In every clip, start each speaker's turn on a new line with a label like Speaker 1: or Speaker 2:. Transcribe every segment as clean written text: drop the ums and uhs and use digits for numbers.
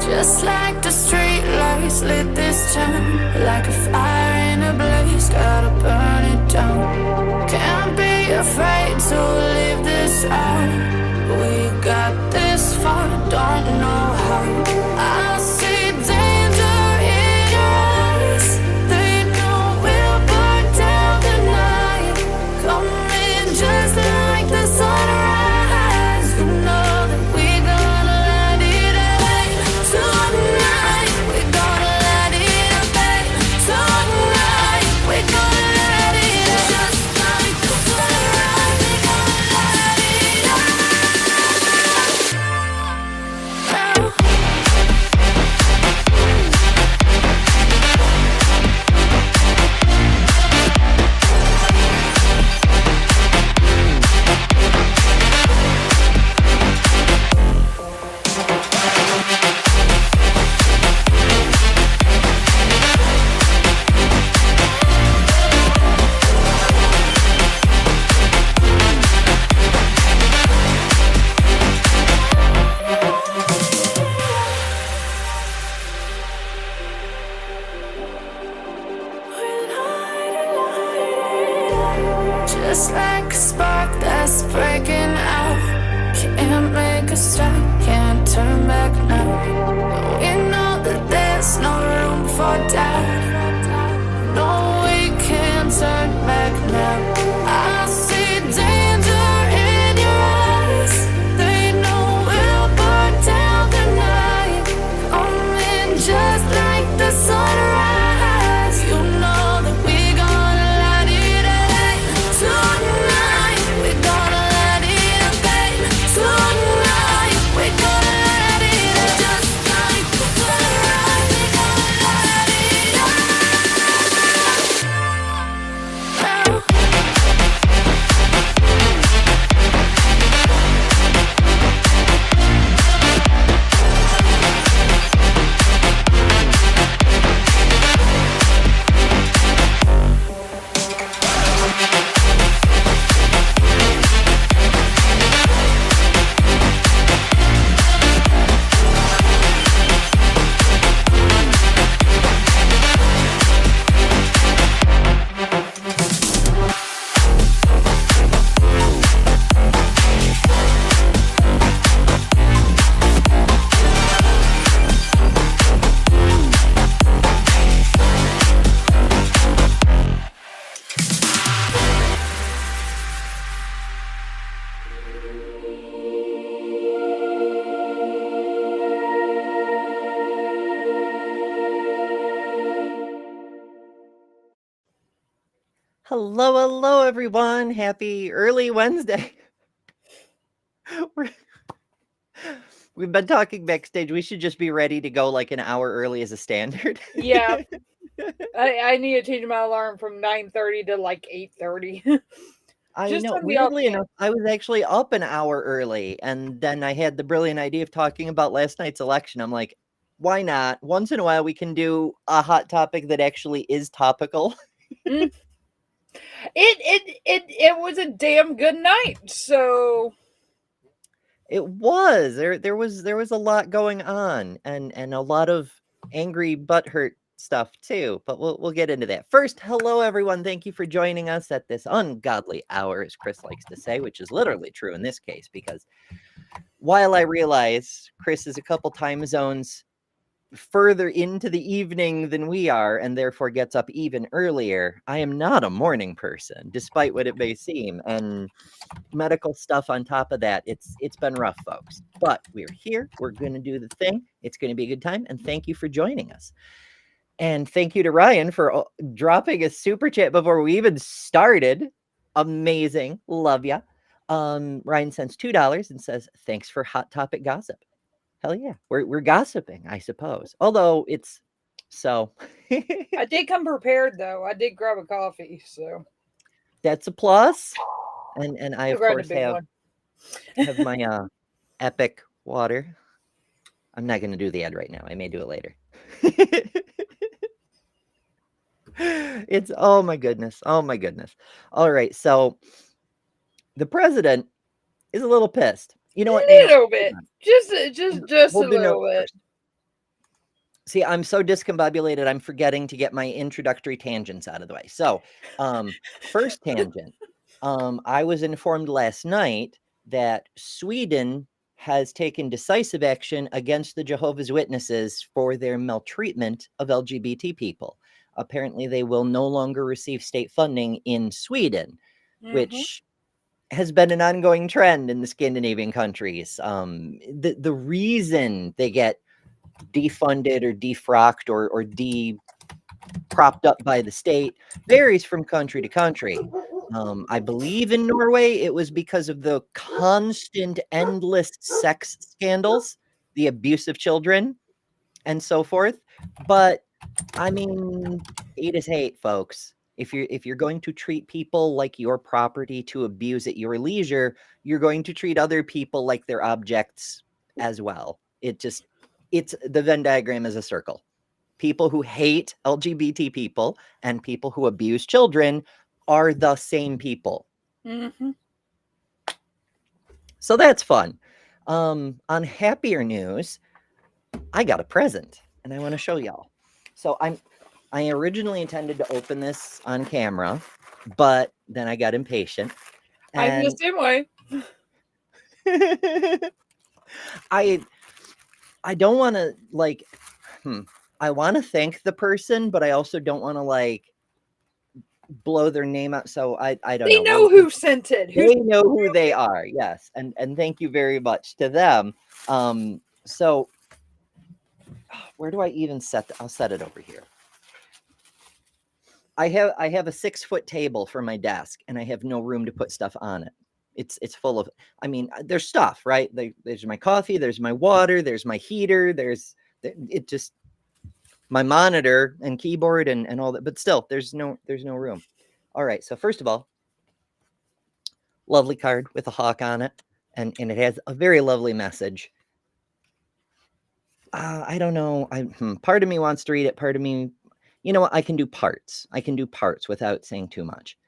Speaker 1: Just like the street lights lit this town, like a fire in a blaze, gotta burn it down. Can't be afraid to leave this out. We got this far, don't know how. I see danger in your eyes. They know we'll burn down the night. Coming just like the sunrise. You know that we gonna light it up tonight. We gonna light it up tonight. We gonna light it up just like the sunrise. We gonna light it up. Just like a spark that's breaking out. Can't make a stop, can't turn back now. We know that there's no room for doubt. No, we can't turn back now. I see danger in your eyes. They know we'll burn down the night. Coming just like the sunrise. You know that we gonna light it up tonight. We gonna light it up tonight. We gonna light it up just like the sunrise. We gonna light it up.
Speaker 2: Hello, everyone. Happy early Wednesday. We've been talking backstage. We should just be ready to go like an hour early as a standard.
Speaker 3: Yeah. I need to change my alarm from 9:30 to like 8:30.
Speaker 2: I
Speaker 3: Just
Speaker 2: know.
Speaker 3: on the off
Speaker 2: Weirdly enough, I was actually up an hour early, and then I had the brilliant idea of talking about last night's election. I'm like, why not? Once in a while, we can do a hot topic that actually is topical.
Speaker 3: It was a damn good night. So
Speaker 2: It was. There was a lot going on, and a lot of angry butthurt stuff too. But we'll get into that. First, hello everyone. Thank you for joining us at this ungodly hour, as Chris likes to say, which is literally true in this case, because while I realize Chris is a couple time zones further into the evening than we are, and therefore gets up even earlier, I am not a morning person, despite what it may seem. And medical stuff on top of that, it's been rough, folks. But we're here. We're going to do the thing. It's going to be a good time. And thank you for joining us. And thank you to Ryan for dropping a super chat before we even started. Amazing. Love ya. Ryan sends $2 and says, thanks for hot topic gossip. Hell yeah. We're gossiping, I suppose. Although it's so.
Speaker 3: I did come prepared though. I did grab a coffee, so
Speaker 2: that's a plus. And I of course
Speaker 3: one.
Speaker 2: have my epic water. I'm not going to do the ad right now. I may do it later. It's oh my goodness. All right, so the president is a little pissed. You know what?
Speaker 3: A little bit. Just a little bit.
Speaker 2: See, I'm so discombobulated, I'm forgetting to get my introductory tangents out of the way. So, first tangent. I was informed last night that Sweden has taken decisive action against the Jehovah's Witnesses for their maltreatment of LGBT people. Apparently, they will no longer receive state funding in Sweden, which has been an ongoing trend in the Scandinavian countries. The reason they get defunded or defrocked or propped up by the state varies from country to country. I believe in Norway it was because of the constant, endless sex scandals, the abuse of children, and so forth. But I mean, hate is hate, folks. If you're going to treat people like your property to abuse at your leisure, you're going to treat other people like they're objects as well. It's the Venn diagram is a circle. People who hate LGBT people and people who abuse children are the same people. So that's fun. On happier news, I got a present and I want to show y'all. So I originally intended to open this on camera, but then I got impatient.
Speaker 3: I'm the same way.
Speaker 2: I don't want to like I want to thank the person, but I also don't want to like blow their name out. So I don't know.
Speaker 3: They know who sent it.
Speaker 2: They know who they are. Yes. And thank you very much to them. So where do I even set I'll set it over here. I have a 6-foot table for my desk and I have no room to put stuff on it. It's full of, I mean, there's stuff, right? There's my coffee, there's my water, there's my heater, there's my monitor and keyboard and all that, but still there's no room. All right. So first of all, lovely card with a hawk on it. And it has a very lovely message. I don't know. Part of me wants to read it. Part of me, you know what? I can do parts. I can do parts without saying too much.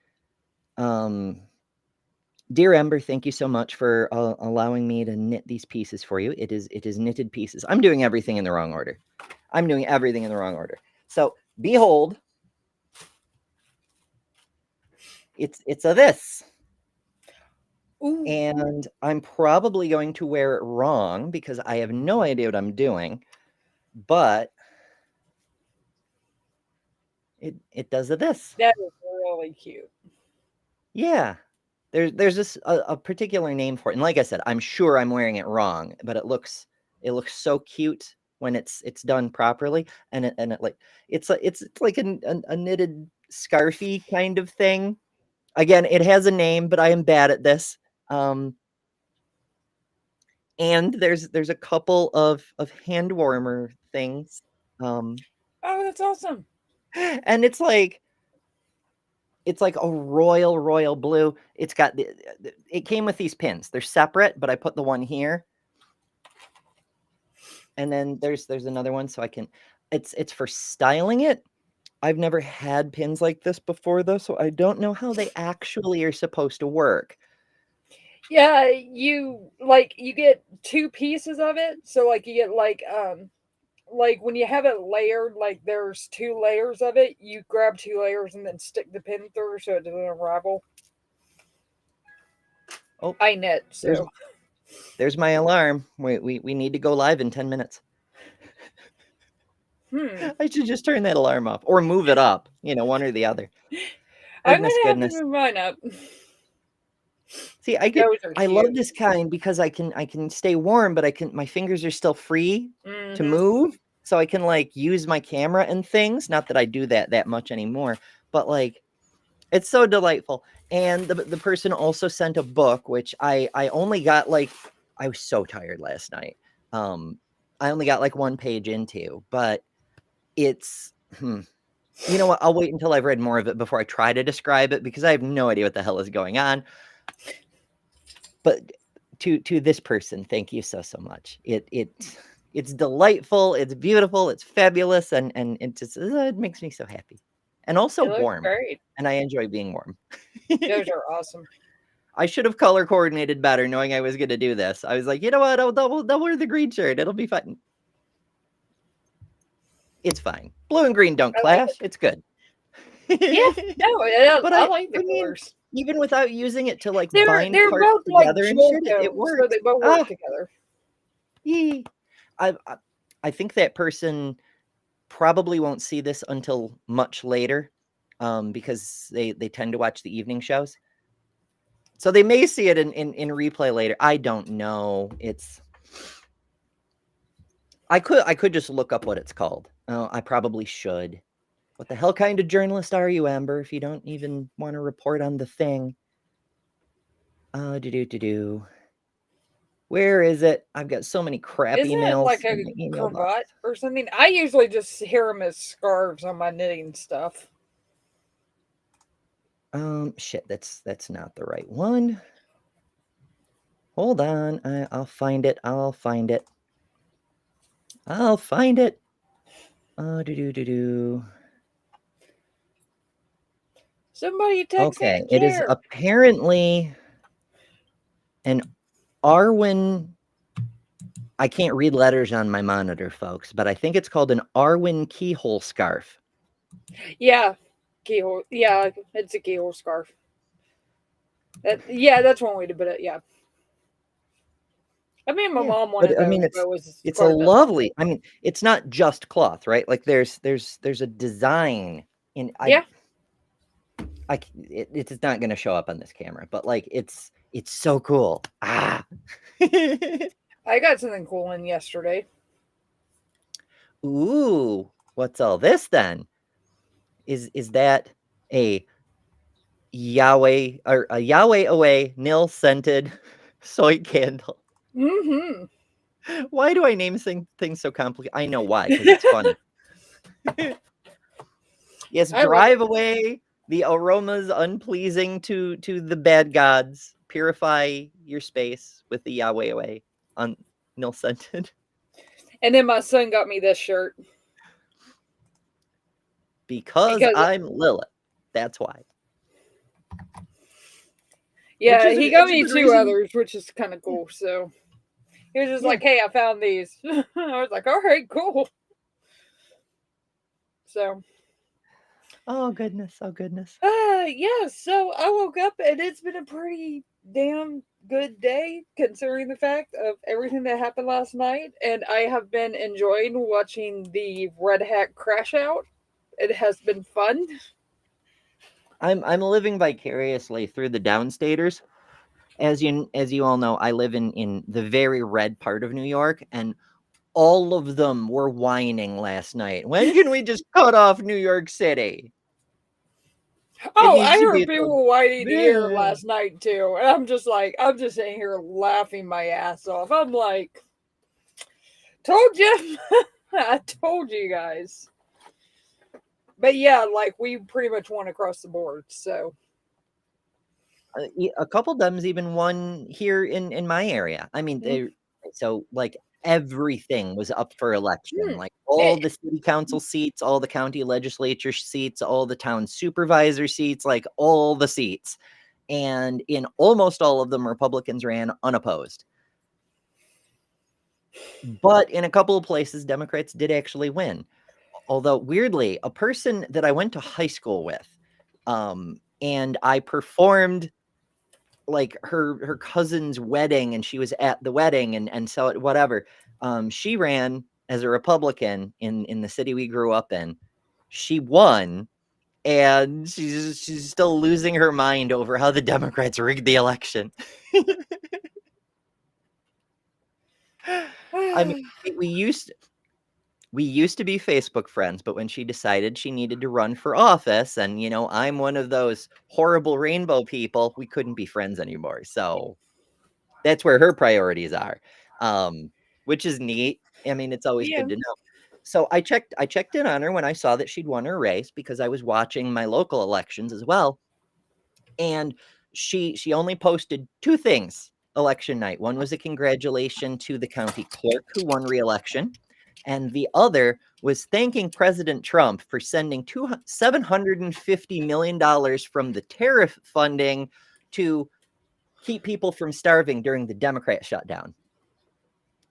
Speaker 2: Dear Ember, thank you so much for allowing me to knit these pieces for you. It is knitted pieces. I'm doing everything in the wrong order. So behold, it's a this. Ooh. And I'm probably going to wear it wrong because I have no idea what I'm doing, but it does a this.
Speaker 3: That is really cute.
Speaker 2: Yeah. There's this a particular name for it. And like I said, I'm sure I'm wearing it wrong, but it looks so cute when it's done properly. And it like it's like a knitted scarfy kind of thing. Again, it has a name, but I am bad at this. And there's a couple of hand warmer things.
Speaker 3: Oh, that's awesome.
Speaker 2: And it's like a royal blue. It's got it came with these pins. They're separate, but I put the one here. And then there's another one so I can it's for styling it. I've never had pins like this before though, so I don't know how they actually are supposed to work.
Speaker 3: Yeah, you get 2 pieces of it. So like you get like when you have it layered, like there's 2 layers of it, you grab 2 layers and then stick the pin through so it doesn't unravel. Oh, I knit. So
Speaker 2: there's my alarm. We need to go live in 10 minutes. I should just turn that alarm off or move it up, one or the other.
Speaker 3: I'm gonna have to move mine up.
Speaker 2: See, I love this kind because I can stay warm, but my fingers are still free to move. So I can like use my camera and things. Not that I do that much anymore, but like it's so delightful. And the person also sent a book, which I only got like, I was so tired last night. I only got like 1 page into, but it's, you know what? I'll wait until I've read more of it before I try to describe it because I have no idea what the hell is going on. But to this person, thank you so much. It's delightful, it's beautiful, it's fabulous, and it makes me so happy. And also warm.
Speaker 3: Great.
Speaker 2: And I enjoy being warm.
Speaker 3: Those are awesome.
Speaker 2: I should have color coordinated better knowing I was going to do this. I was like, you know what? I'll wear the green shirt. It'll be fun. It's fine. Blue and green don't
Speaker 3: I like
Speaker 2: clash. It's good.
Speaker 3: Yeah, no,
Speaker 2: But
Speaker 3: I like the
Speaker 2: I mean,
Speaker 3: colors.
Speaker 2: even without using it to like
Speaker 3: They're
Speaker 2: bind parts
Speaker 3: both like
Speaker 2: together and
Speaker 3: jewel
Speaker 2: shit, it
Speaker 3: tones, so
Speaker 2: works.
Speaker 3: they both work together.
Speaker 2: Yee. I think that person probably won't see this until much later, because they tend to watch the evening shows. So they may see it in replay later. I don't know. I could just look up what it's called. Oh, I probably should. What the hell kind of journalist are you, Amber, if you don't even want to report on the thing? Where is it? I've got so many crap
Speaker 3: Isn't it
Speaker 2: emails
Speaker 3: like
Speaker 2: in
Speaker 3: a
Speaker 2: my email box.
Speaker 3: cravat or something? I usually just hear them as scarves on my knitting stuff.
Speaker 2: Shit, that's not the right one. Hold on, I'll find it. I'll find it.
Speaker 3: Somebody text
Speaker 2: Okay,
Speaker 3: Aunt
Speaker 2: it is
Speaker 3: Jer.
Speaker 2: apparently an Arwen. I can't read letters on my monitor, folks, but I think it's called an Arwen keyhole scarf.
Speaker 3: Yeah, keyhole. Yeah, it's a keyhole scarf. That's one way to put it. Yeah. I mean, my mom wanted
Speaker 2: But I mean,
Speaker 3: those, but it was
Speaker 2: it's a
Speaker 3: quite a bit.
Speaker 2: lovely. I mean, it's not just cloth, right? Like there's a design in. It's not going to show up on this camera, but like it's so cool. Ah.
Speaker 3: I got something cool in yesterday.
Speaker 2: Ooh, what's all this then? Is that a Yahweh or a Yahweh away nil scented soy candle?
Speaker 3: Mm-hmm.
Speaker 2: Why do I name things so complicated? I know why, because it's funny. Yes, drive away the aromas unpleasing to the bad gods. Purify your space with the Yahweh away on nil scented.
Speaker 3: And then my son got me this shirt.
Speaker 2: Because I'm Lilith. That's why.
Speaker 3: Yeah, he got me two others, which is kind of cool. So he was just like, "Hey, I found these." I was like, "All right, cool." So.
Speaker 2: Oh goodness! Oh goodness!
Speaker 3: Yeah. So I woke up and it's been a pretty damn good day considering the fact of everything that happened last night, and I have been enjoying watching the Red Hat crash out. It has been fun.
Speaker 2: I'm living vicariously through the downstaters. As you all know, I live in the very red part of New York, and all of them were whining last night. When can we just cut off New York City?
Speaker 3: Oh, I heard people whining here last night too, and I'm just sitting here laughing my ass off. I'm like, told you, I told you guys. But yeah, like we pretty much won across the board. So
Speaker 2: a couple of them even won here in my area. I mean, so like everything was up for election. Like all the city council seats, all the county legislature seats, all the town supervisor seats, like all the seats. And in almost all of them, Republicans ran unopposed. But in a couple of places, Democrats did actually win. Although weirdly, a person that I went to high school with, and I performed like her cousin's wedding, and she was at the wedding, and so whatever. She ran as a Republican in the city we grew up in. She won, and she's still losing her mind over how the Democrats rigged the election. I mean, we used to be Facebook friends, but when she decided she needed to run for office, and I'm one of those horrible rainbow people, we couldn't be friends anymore. So that's where her priorities are, which is neat. I mean, it's always good to know. So I checked in on her when I saw that she'd won her race, because I was watching my local elections as well. And she only posted two things election night. One was a congratulation to the county clerk who won re-election. And the other was thanking President Trump for sending $750 million from the tariff funding to keep people from starving during the Democrat shutdown.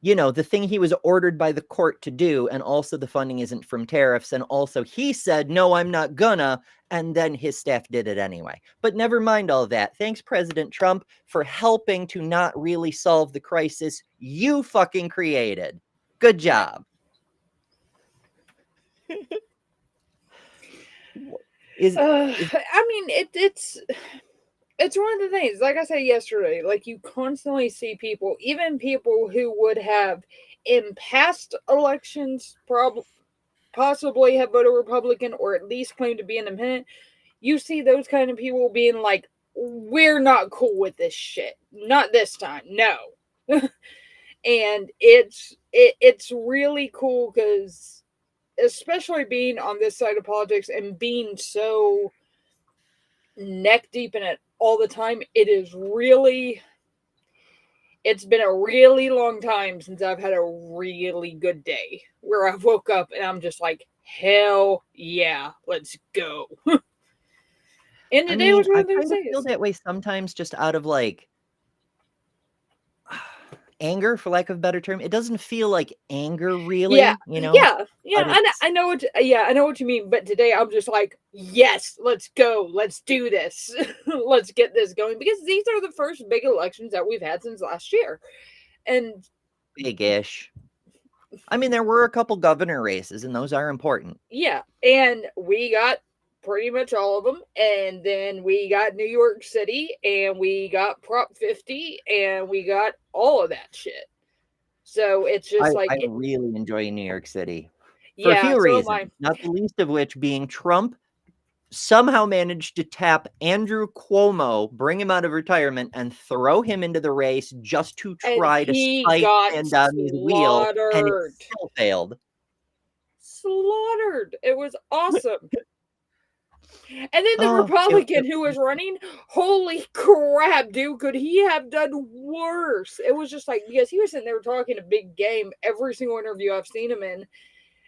Speaker 2: the thing he was ordered by the court to do, and also the funding isn't from tariffs, and also he said, no, I'm not gonna, and then his staff did it anyway. But never mind all that. Thanks, President Trump, for helping to not really solve the crisis you fucking created. Good job.
Speaker 3: I mean, it's one of the things, like I said yesterday, like you constantly see people, even people who would have in past elections possibly have voted Republican or at least claimed to be independent. You see those kind of people being like, we're not cool with this shit. Not this time. No. And it's really cool because, especially being on this side of politics and being so neck deep in it all the time, it's been a really long time since I've had a really good day where I woke up and I'm just like, hell yeah, let's go. And today was one
Speaker 2: I
Speaker 3: of those
Speaker 2: kind of feel
Speaker 3: days.
Speaker 2: that way sometimes, just out of like anger, for lack of a better term. It doesn't feel like anger, really.
Speaker 3: Yeah,
Speaker 2: But
Speaker 3: I know what you mean. But today I'm just like, yes, let's go, let's do this, let's get this going, because these are the first big elections that we've had since last year, and
Speaker 2: big-ish. I mean, there were a couple governor races, and those are important.
Speaker 3: yeah, and we got pretty much all of them, and then we got New York City, and we got Prop 50, and we got all of that shit. So it's just
Speaker 2: I really enjoy New York City for a
Speaker 3: yeah,
Speaker 2: few
Speaker 3: so am I.
Speaker 2: reasons, not the least of which being Trump somehow managed to tap Andrew Cuomo, bring him out of retirement, and throw him into the race just to
Speaker 3: And
Speaker 2: try to
Speaker 3: he
Speaker 2: spike
Speaker 3: got
Speaker 2: Pandami's wheel, and it
Speaker 3: slaughtered.
Speaker 2: still failed.
Speaker 3: Slaughtered. It was awesome. And then the
Speaker 2: Oh,
Speaker 3: Republican who was running, holy crap, dude, could he have done worse? It was just like, because he was sitting there talking a big game every single interview I've seen him in.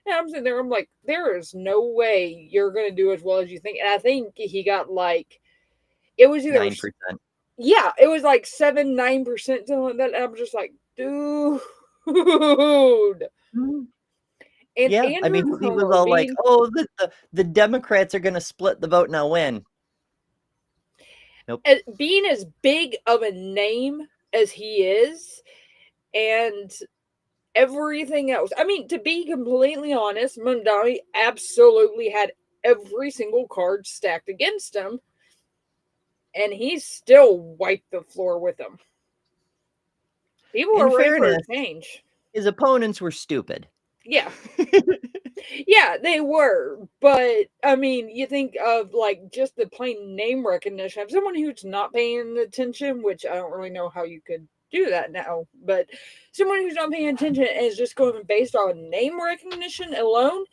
Speaker 3: And I'm sitting there, I'm like, there is no way you're going to do as well as you think. And I think he got like, it was either
Speaker 2: 9%.
Speaker 3: Yeah, it was like 7-9%, something like that. And I'm just like, dude. And
Speaker 2: Yeah, I
Speaker 3: Andrew
Speaker 2: mean, he was
Speaker 3: Cuomo
Speaker 2: all like,
Speaker 3: being,
Speaker 2: "Oh, the Democrats are going to split the vote and I'll win." Nope.
Speaker 3: being as big of a name as he is, and everything else. I mean, to be completely honest, Mondani absolutely had every single card stacked against him, and he still wiped the floor with them. People are ready for a change.
Speaker 2: His opponents were stupid.
Speaker 3: Yeah. Yeah, they were. But, I mean, you think of, like, just the plain name recognition of someone who's not paying attention, which I don't really know how you could do that now, but someone who's not paying attention and is just going based on name recognition alone,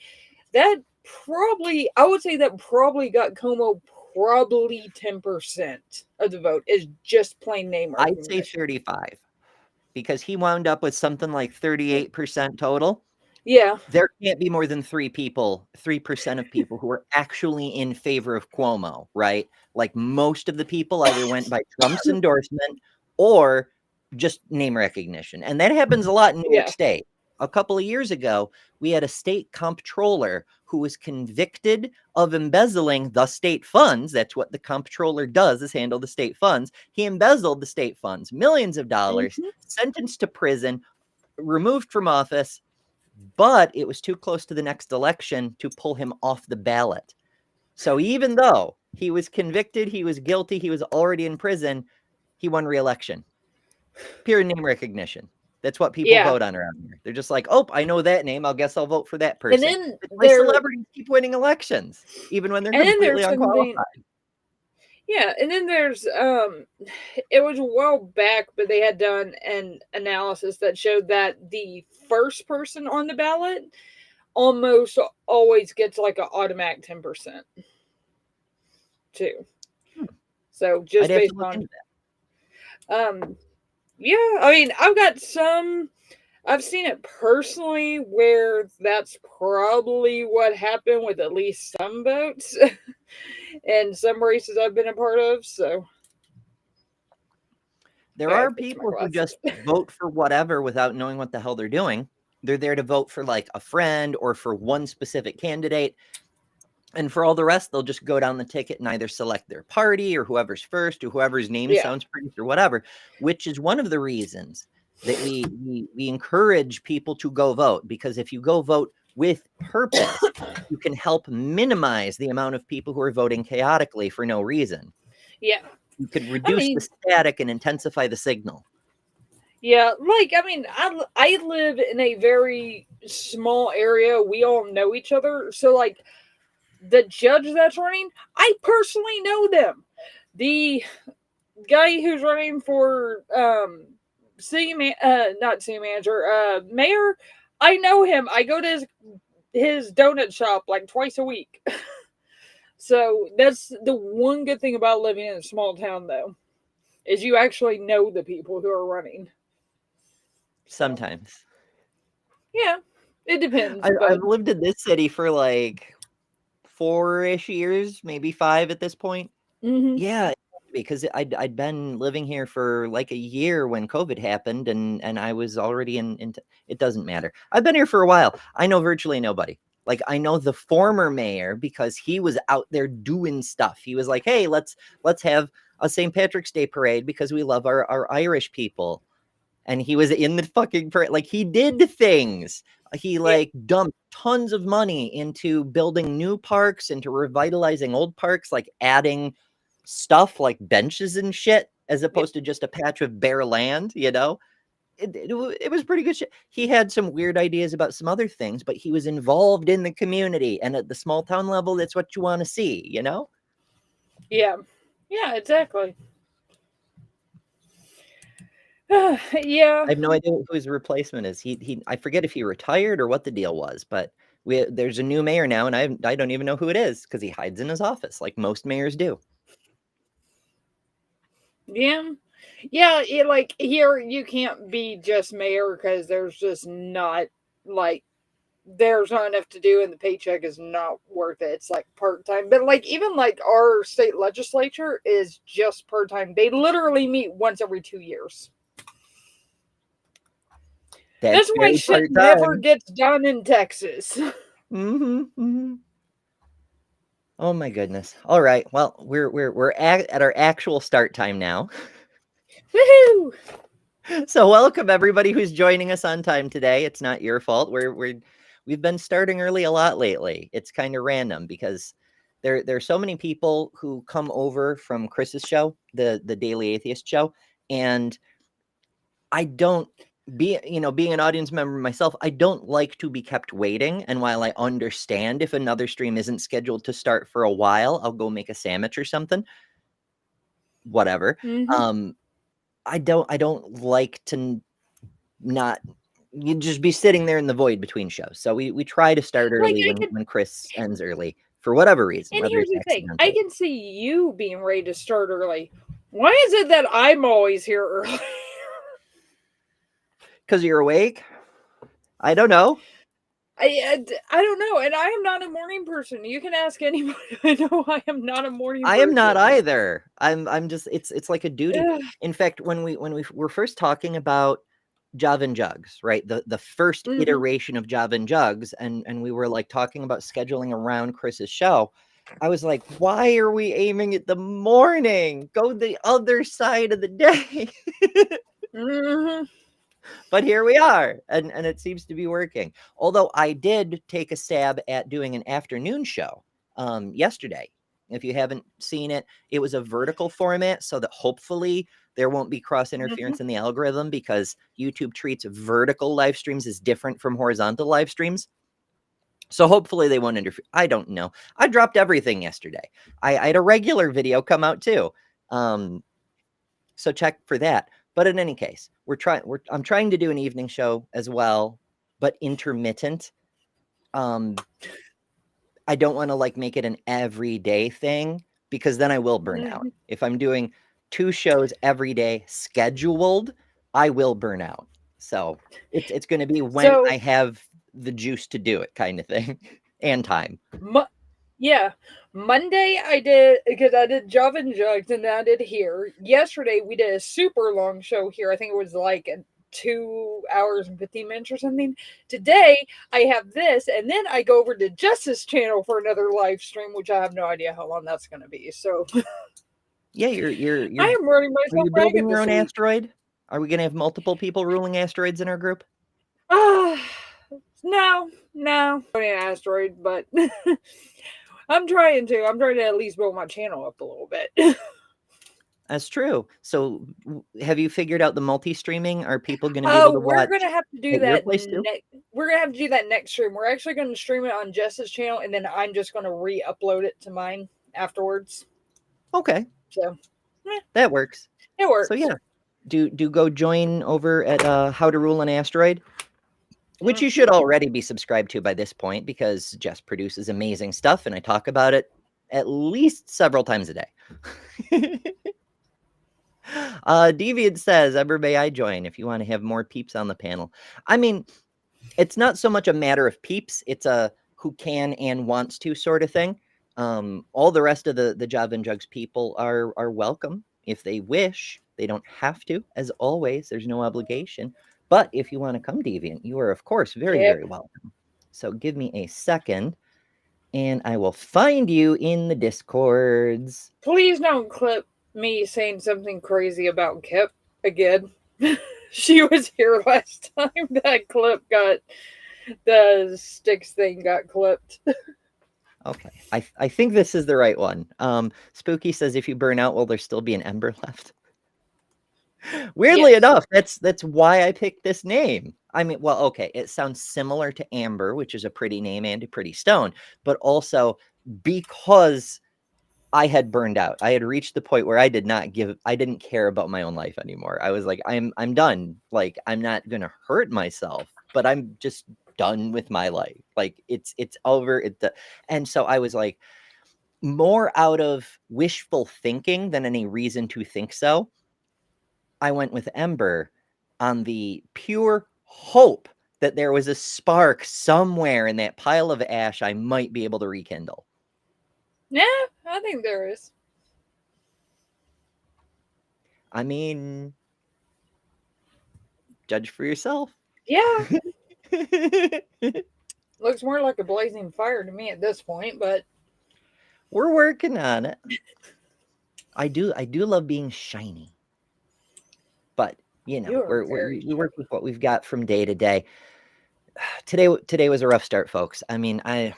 Speaker 3: that probably, I would say that probably got Como probably 10% of the vote is just plain name recognition.
Speaker 2: I'd say 35, because he wound up with something like 38% total.
Speaker 3: Yeah.
Speaker 2: There can't be more than 3% of people who are actually in favor of Cuomo, right? Like, most of the people either went by Trump's endorsement or just name recognition. And that happens a lot in New York State. A couple of years ago, we had a state comptroller who was convicted of embezzling the state funds. That's what the comptroller does, is handle the state funds. He embezzled the state funds, millions of dollars, sentenced to prison, removed from office, but it was too close to the next election to pull him off the ballot. So even though he was convicted, he was guilty, he was already in prison, he won re-election. Pure name recognition. That's what people vote on around here. They're just like, oh, I know that name, I guess I'll vote for that person.
Speaker 3: And then
Speaker 2: celebrities keep winning elections, even when they're completely unqualified.
Speaker 3: Yeah, and then there's it was a while back, but they had done an analysis that showed that the first person on the ballot almost always gets like an automatic 10% too. So just based on yeah, I mean, I've seen it personally where that's probably what happened with at least some votes and some races I've been a part of. So,
Speaker 2: There
Speaker 3: I
Speaker 2: are
Speaker 3: fixed my
Speaker 2: people who
Speaker 3: glasses.
Speaker 2: just vote for whatever without knowing what the hell they're doing. They're there to vote for like a friend or for one specific candidate. And for all the rest, they'll just go down the ticket and either select their party or whoever's first or whoever's name
Speaker 3: Yeah.
Speaker 2: sounds pretty or whatever, which is one of the reasons that we encourage people to go vote, because if you go vote with purpose, you can help minimize the amount of people who are voting chaotically for no reason.
Speaker 3: Yeah.
Speaker 2: You could
Speaker 3: I
Speaker 2: reduce
Speaker 3: mean,
Speaker 2: the static and intensify the signal.
Speaker 3: yeah, like I mean, I live in a very small area. We all know each other, so like the judge that's running, I personally know them. The guy who's running for not city manager, mayor, I know him. I go to his donut shop like twice a week. So that's the one good thing about living in a small town, though, is you actually know the people who are running.
Speaker 2: Sometimes.
Speaker 3: Yeah, it depends.
Speaker 2: I've
Speaker 3: But
Speaker 2: lived in this city for like 4-ish years, maybe 5 at this point.
Speaker 3: mhm.
Speaker 2: Yeah, because I'd been living here for like a year when COVID happened, and I was already in. It doesn't matter. I've been here for a while. I know virtually nobody. Like I know the former mayor because he was out there doing stuff. He was like, "Hey, let's have a St. Patrick's Day parade because we love our Irish people." And he was in the fucking parade. Like he did things. He like dumped tons of money into building new parks, into revitalizing old parks, like adding stuff like benches and shit, as opposed to just a patch of bare land, you know? It was pretty good shit. He had some weird ideas about some other things, but he was involved in the community. And at the small town level, that's what you want to see, you know?
Speaker 3: Yeah. Yeah, exactly. Yeah.
Speaker 2: I have no idea who his replacement is. I forget if he retired or what the deal was, but there's a new mayor now, and I don't even know who it is because he hides in his office like most mayors do.
Speaker 3: Yeah. Yeah, like here you can't be just mayor because there's just not like there's not enough to do and the paycheck is not worth it. It's like part time. But like even like our state legislature is just part time. They literally meet once every 2 years. That's why
Speaker 2: very
Speaker 3: shit
Speaker 2: part-time.
Speaker 3: never gets done in Texas.
Speaker 2: Oh my goodness. All right. Well, we're at our actual start time now.
Speaker 3: Woohoo!
Speaker 2: So welcome everybody who's joining us on time today. It's not your fault. We've been starting early a lot lately. It's kind of random because there are so many people who come over from Chris's show, the Daily Atheist show, and I don't being an audience member myself, I don't like to be kept waiting. And while I understand if another stream isn't scheduled to start for a while, I'll go make a sandwich or something. Whatever.
Speaker 3: Mm-hmm.
Speaker 2: I don't like to not you just be sitting there in the void between shows. So we try to start
Speaker 3: Like
Speaker 2: early when Chris ends early for whatever reason,
Speaker 3: and
Speaker 2: whether
Speaker 3: here's
Speaker 2: it's
Speaker 3: the thing,
Speaker 2: accidental.
Speaker 3: I can see you being ready to start early. Why is it that I'm always here early?
Speaker 2: Because you're awake? I don't know.
Speaker 3: I don't know, and I am not a morning person. You can ask anybody. I know I am not a morning person.
Speaker 2: I am not either. I'm just it's like a duty.
Speaker 3: Ugh.
Speaker 2: In fact, when we were first talking about Java and Jugs, right? The first
Speaker 3: Mhm.
Speaker 2: iteration of Java and Jugs, and we were like talking about scheduling around Chris's show. I was like, why are we aiming at the morning? Go the other side of the day.
Speaker 3: Mhm.
Speaker 2: But here we are, and it seems to be working. Although I did take a stab at doing an afternoon show yesterday. If you haven't seen it, it was a vertical format so that hopefully there won't be cross interference in the algorithm, because YouTube treats vertical live streams as different from horizontal live streams. So hopefully they won't interfere. I don't know. I dropped everything yesterday. I had a regular video come out too. So check for that. But in any case, I'm trying to do an evening show as well, but intermittent. I don't want to like make it an everyday thing, because then I will burn out. If I'm doing 2 shows every day scheduled, I will burn out. So it's going to be when I have the juice to do it, kind of thing, and time.
Speaker 3: Yeah, Monday I did, because I did Java and Jugs, and then I did here. Yesterday we did a super long show here. I think it was like 2 hours and 15 minutes or something. Today I have this, and then I go over to Justice channel for another live stream, which I have no idea how long that's going to be. So
Speaker 2: Yeah, you're
Speaker 3: I am running
Speaker 2: are
Speaker 3: myself
Speaker 2: you building
Speaker 3: ragged
Speaker 2: your
Speaker 3: this
Speaker 2: own
Speaker 3: week.
Speaker 2: asteroid? Are we gonna have multiple people ruling asteroids in our group?
Speaker 3: No, an asteroid, but I'm trying to. I'm trying to at least build my channel up a little bit.
Speaker 2: That's true. So, have you figured out the multi-streaming? Are people going to be able to
Speaker 3: We're
Speaker 2: watch
Speaker 3: gonna have to do
Speaker 2: at your
Speaker 3: that
Speaker 2: place too?
Speaker 3: We're gonna have to do that next stream. We're actually gonna stream it on Justice channel, and then I'm just gonna re-upload it to mine afterwards.
Speaker 2: Okay,
Speaker 3: So
Speaker 2: that works.
Speaker 3: it works.
Speaker 2: So yeah, do go join over at How to Rule an Asteroid, which you should already be subscribed to by this point because Jess produces amazing stuff, and I talk about it at least several times a day. Deviant says, "Ever may I join if you want to have more peeps on the panel?" I mean, it's not so much a matter of peeps; it's a who can and wants to sort of thing. All the rest of the Java and Jugs people are welcome if they wish. They don't have to. As always, there's no obligation. But if you want to come, Deviant, you are of course very welcome. So give me a second, and I will find you in the Discords.
Speaker 3: Please don't clip me saying something crazy about Kip again. She was here last time. That clip got the sticks thing got clipped.
Speaker 2: Okay, I think this is the right one. Spooky says, "If you burn out, will there still be an ember left?" Weirdly enough, that's why I picked this name. I mean, well, okay, it sounds similar to amber, which is a pretty name and a pretty stone, but also because I had burned out. I had reached the point where I didn't care about my own life anymore. I was like, I'm done. Like, I'm not gonna hurt myself, but I'm just done with my life. Like, it's over. And so I was like, more out of wishful thinking than any reason to think so, I went with Ember on the pure hope that there was a spark somewhere in that pile of ash I might be able to rekindle.
Speaker 3: Yeah, I think there is.
Speaker 2: I mean, judge for yourself.
Speaker 3: Yeah. Looks more like a blazing fire to me at this point, but
Speaker 2: we're working on it. I do love being shiny. But, you know, we work with what we've got from day to day. Today was a rough start, folks. I mean, I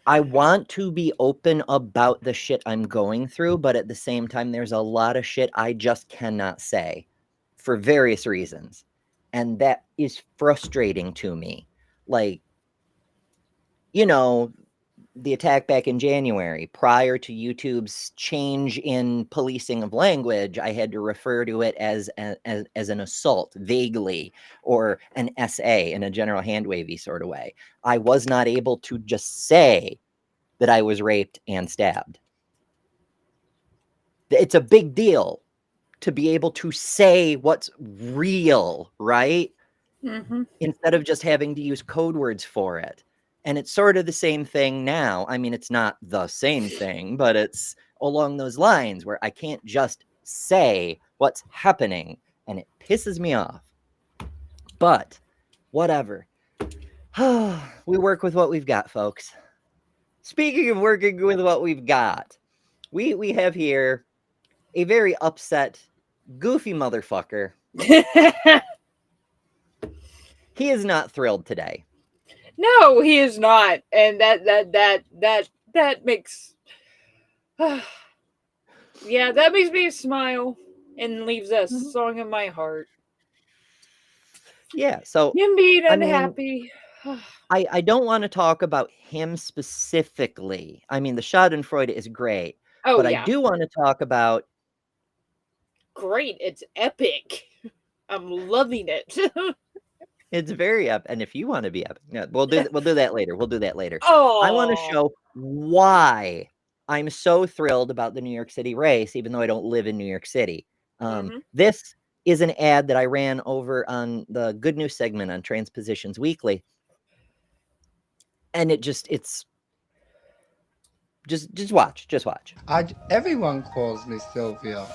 Speaker 2: want to be open about the shit I'm going through, but at the same time, there's a lot of shit I just cannot say for various reasons. And that is frustrating to me. Like, you know, the attack back in January, prior to YouTube's change in policing of language, I had to refer to it as an assault vaguely, or an SA in a general hand wavy sort of way. I was not able to just say that I was raped and stabbed. It's a big deal to be able to say what's real, right?
Speaker 3: Mm-hmm.
Speaker 2: Instead of just having to use code words for it. And it's sort of the same thing now. I mean, it's not the same thing, but it's along those lines where I can't just say what's happening, and it pisses me off. But whatever. We work with what we've got, folks. Speaking of working with what we've got, we have here a very upset, goofy motherfucker. He is not thrilled today.
Speaker 3: No, he is not, and that makes yeah, that makes me smile and leaves a song in my heart.
Speaker 2: Yeah, so
Speaker 3: Him being
Speaker 2: unhappy. I don't want to talk about him specifically. I mean, the Schadenfreude is great, but I do want to talk about.
Speaker 3: Great, it's epic. I'm loving it.
Speaker 2: It's very epic, and if you want to be epic, yeah, we'll do that later. We'll do that later.
Speaker 3: Oh,
Speaker 2: I want to show why I'm so thrilled about the New York City race, even though I don't live in New York City. This is an ad that I ran over on the Good News segment on Transpositions Weekly, and it's Just watch. Just watch.
Speaker 4: Everyone calls me Sylvia.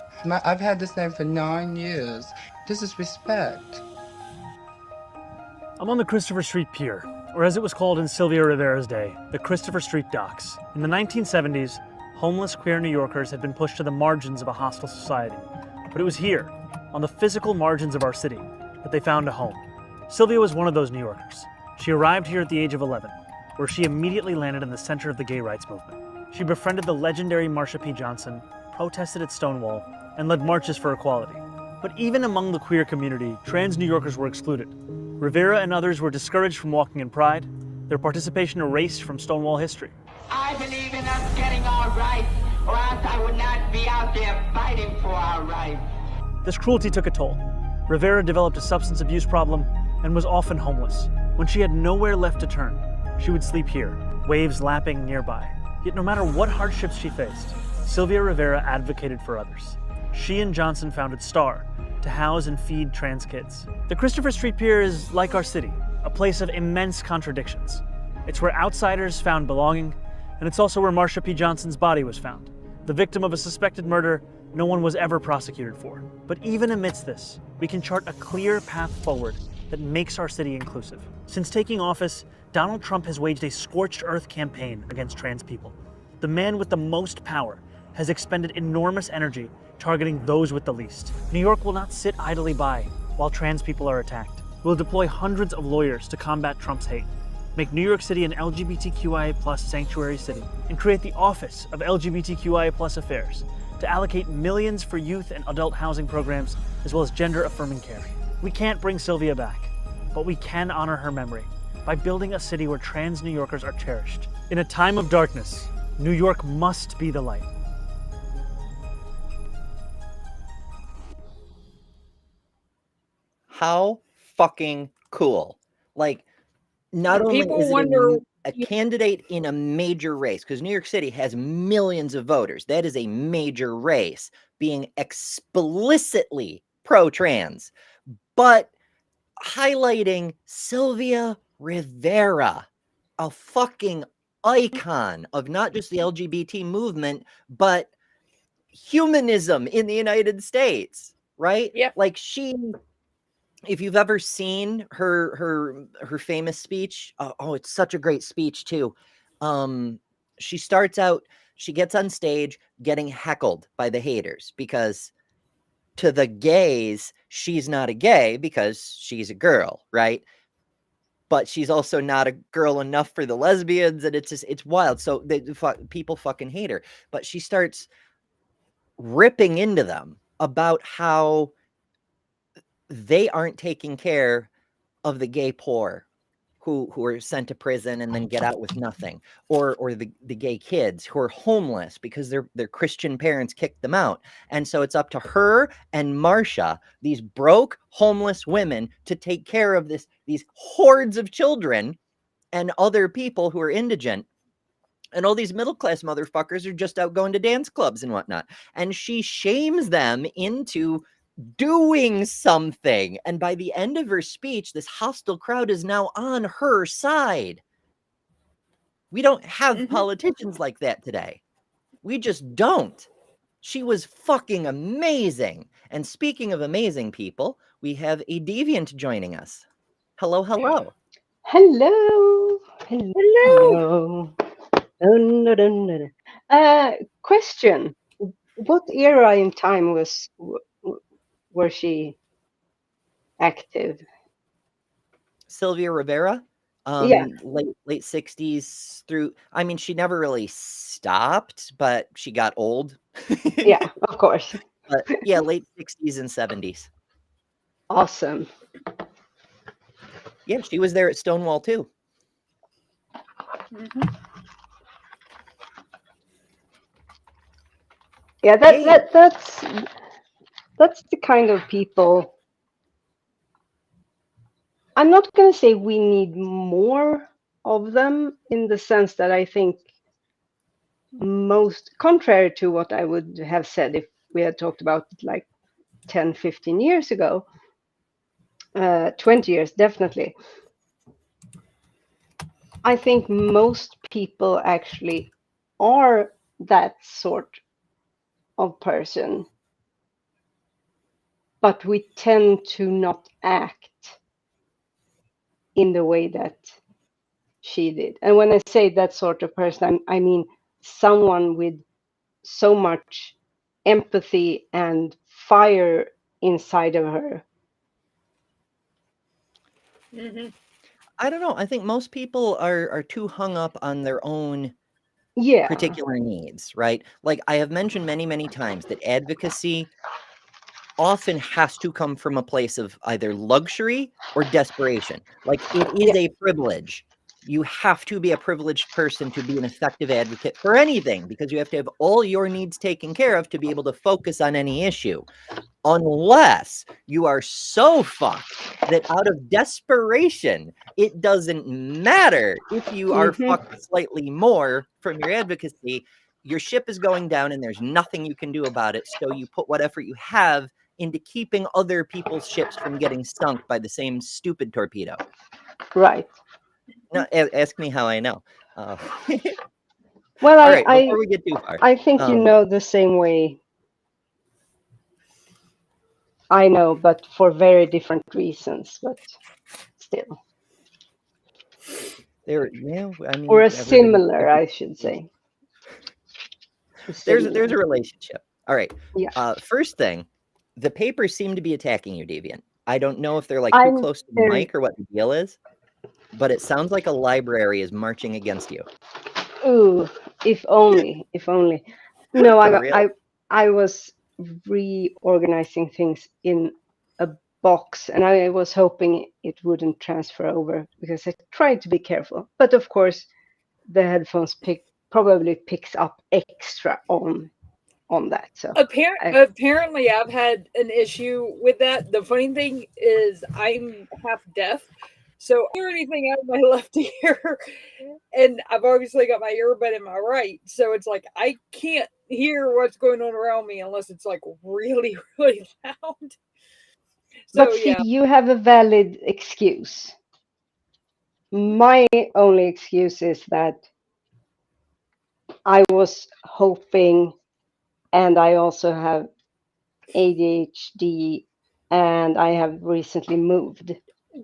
Speaker 4: I've had this name for 9 years. This is respect.
Speaker 5: I'm on the Christopher Street Pier, or as it was called in Sylvia Rivera's day, the Christopher Street Docks. In the 1970s, homeless queer New Yorkers had been pushed to the margins of a hostile society. But it was here, on the physical margins of our city, that they found a home. Sylvia was one of those New Yorkers. She arrived here at the age of 11, where she immediately landed in the center of the gay rights movement. She befriended the legendary Marsha P. Johnson, protested at Stonewall, and led marches for equality. But even among the queer community, trans New Yorkers were excluded. Rivera and others were discouraged from walking in pride, their participation erased from Stonewall history.
Speaker 6: I believe in us getting our rights, or else I would not be out there fighting for our rights.
Speaker 5: This cruelty took a toll. Rivera developed a substance abuse problem and was often homeless. When she had nowhere left to turn, she would sleep here, waves lapping nearby. Yet no matter what hardships she faced, Sylvia Rivera advocated for others. She and Johnson founded STAR to house and feed trans kids. The Christopher Street Pier is like our city, a place of immense contradictions. It's where outsiders found belonging, and it's also where Marsha P. Johnson's body was found, the victim of a suspected murder no one was ever prosecuted for. But even amidst this, we can chart a clear path forward that makes our city inclusive. Since taking office, Donald Trump has waged a scorched earth campaign against trans people. The man with the most power has expended enormous energy targeting those with the least. New York will not sit idly by while trans people are attacked. We'll deploy hundreds of lawyers to combat Trump's hate, make New York City an LGBTQIA+ sanctuary city, and create the Office of LGBTQIA+ Affairs to allocate millions for youth and adult housing programs, as well as gender-affirming care. We can't bring Sylvia back, but we can honor her memory by building a city where trans New Yorkers are cherished. In a time of darkness, New York must be the light.
Speaker 2: How fucking cool. Like, not only
Speaker 3: People
Speaker 2: is it
Speaker 3: wonder-
Speaker 2: a candidate in a major race, because New York City has millions of voters. That is a major race, being explicitly pro-trans, but highlighting Sylvia Rivera, a fucking icon of not just the LGBT movement, but humanism in the United States, right?
Speaker 3: Yeah.
Speaker 2: Like, she, if you've ever seen her famous speech, oh, it's such a great speech too. She starts out, she gets on stage getting heckled by the haters because to the gays, she's not a gay because she's a girl, right? But she's also not a girl enough for the lesbians, and it's just, it's wild. So people fucking hate her. But she starts ripping into them about how they aren't taking care of the gay poor who are sent to prison and then get out with nothing, or the gay kids who are homeless because their Christian parents kicked them out. And so it's up to her and Marsha, these broke homeless women, to take care of these hordes of children and other people who are indigent. And all these middle-class motherfuckers are just out going to dance clubs and whatnot. And she shames them into doing something. And by the end of her speech, this hostile crowd is now on her side. We don't have politicians like that today. We just don't. She was fucking amazing. And speaking of amazing people, we have a deviant joining us. Hello, hello.
Speaker 7: Hello. Hello. Question. What era in time were she active?
Speaker 2: Sylvia Rivera,
Speaker 7: Yeah.
Speaker 2: late 60s through, I mean, she never really stopped, but she got old.
Speaker 7: Yeah, of course.
Speaker 2: But yeah, late 60s and 70s.
Speaker 7: Awesome.
Speaker 2: Yeah, she was there at Stonewall too.
Speaker 7: Yeah, that's the kind of people. I'm not going to say we need more of them, in the sense that I think, most contrary to what I would have said if we had talked about it like 10, 15 years ago, 20 years, definitely. I think most people actually are that sort of person, but we tend to not act in the way that she did. And when I say that sort of person, I mean someone with so much empathy and fire inside of her.
Speaker 3: Mhm.
Speaker 2: I don't know. I think most people are too hung up on their own
Speaker 7: Yeah.
Speaker 2: particular needs, right? Like I have mentioned many, many times that advocacy often has to come from a place of either luxury or desperation. Like it is a privilege. You have to be a privileged person to be an effective advocate for anything because you have to have all your needs taken care of to be able to focus on any issue. Unless you are so fucked that out of desperation, it doesn't matter if you are fucked slightly more from your advocacy, your ship is going down and there's nothing you can do about it. So you put what effort you have into keeping other people's ships from getting sunk by the same stupid torpedo.
Speaker 7: Right.
Speaker 2: No, ask me how I know.
Speaker 7: Well,
Speaker 2: all right, before we get too far.
Speaker 7: I think you know the same way I know, but for very different reasons, but still.
Speaker 2: Yeah, I mean,
Speaker 7: Or a similar, I should say.
Speaker 2: There's a relationship. All right.
Speaker 7: Yeah.
Speaker 2: First thing, the papers seem to be attacking you, Deviant. I don't know if they're like too close to the mic or what the deal is, but it sounds like a library is marching against you.
Speaker 7: Ooh, if only, if only. No,
Speaker 2: Really?
Speaker 7: I was reorganizing things in a box, and I was hoping it wouldn't transfer over because I tried to be careful. But of course, the headphones probably picks up extra on that. So
Speaker 3: Apparently, I've had an issue with that. The funny thing is, I'm half deaf, so I don't hear anything out of my left ear, and I've obviously got my earbud in my right. So it's like I can't hear what's going on around me unless it's like really, really loud. So
Speaker 7: but see, you have a valid excuse. My only excuse is that I was hoping, and I also have ADHD, and I have recently moved.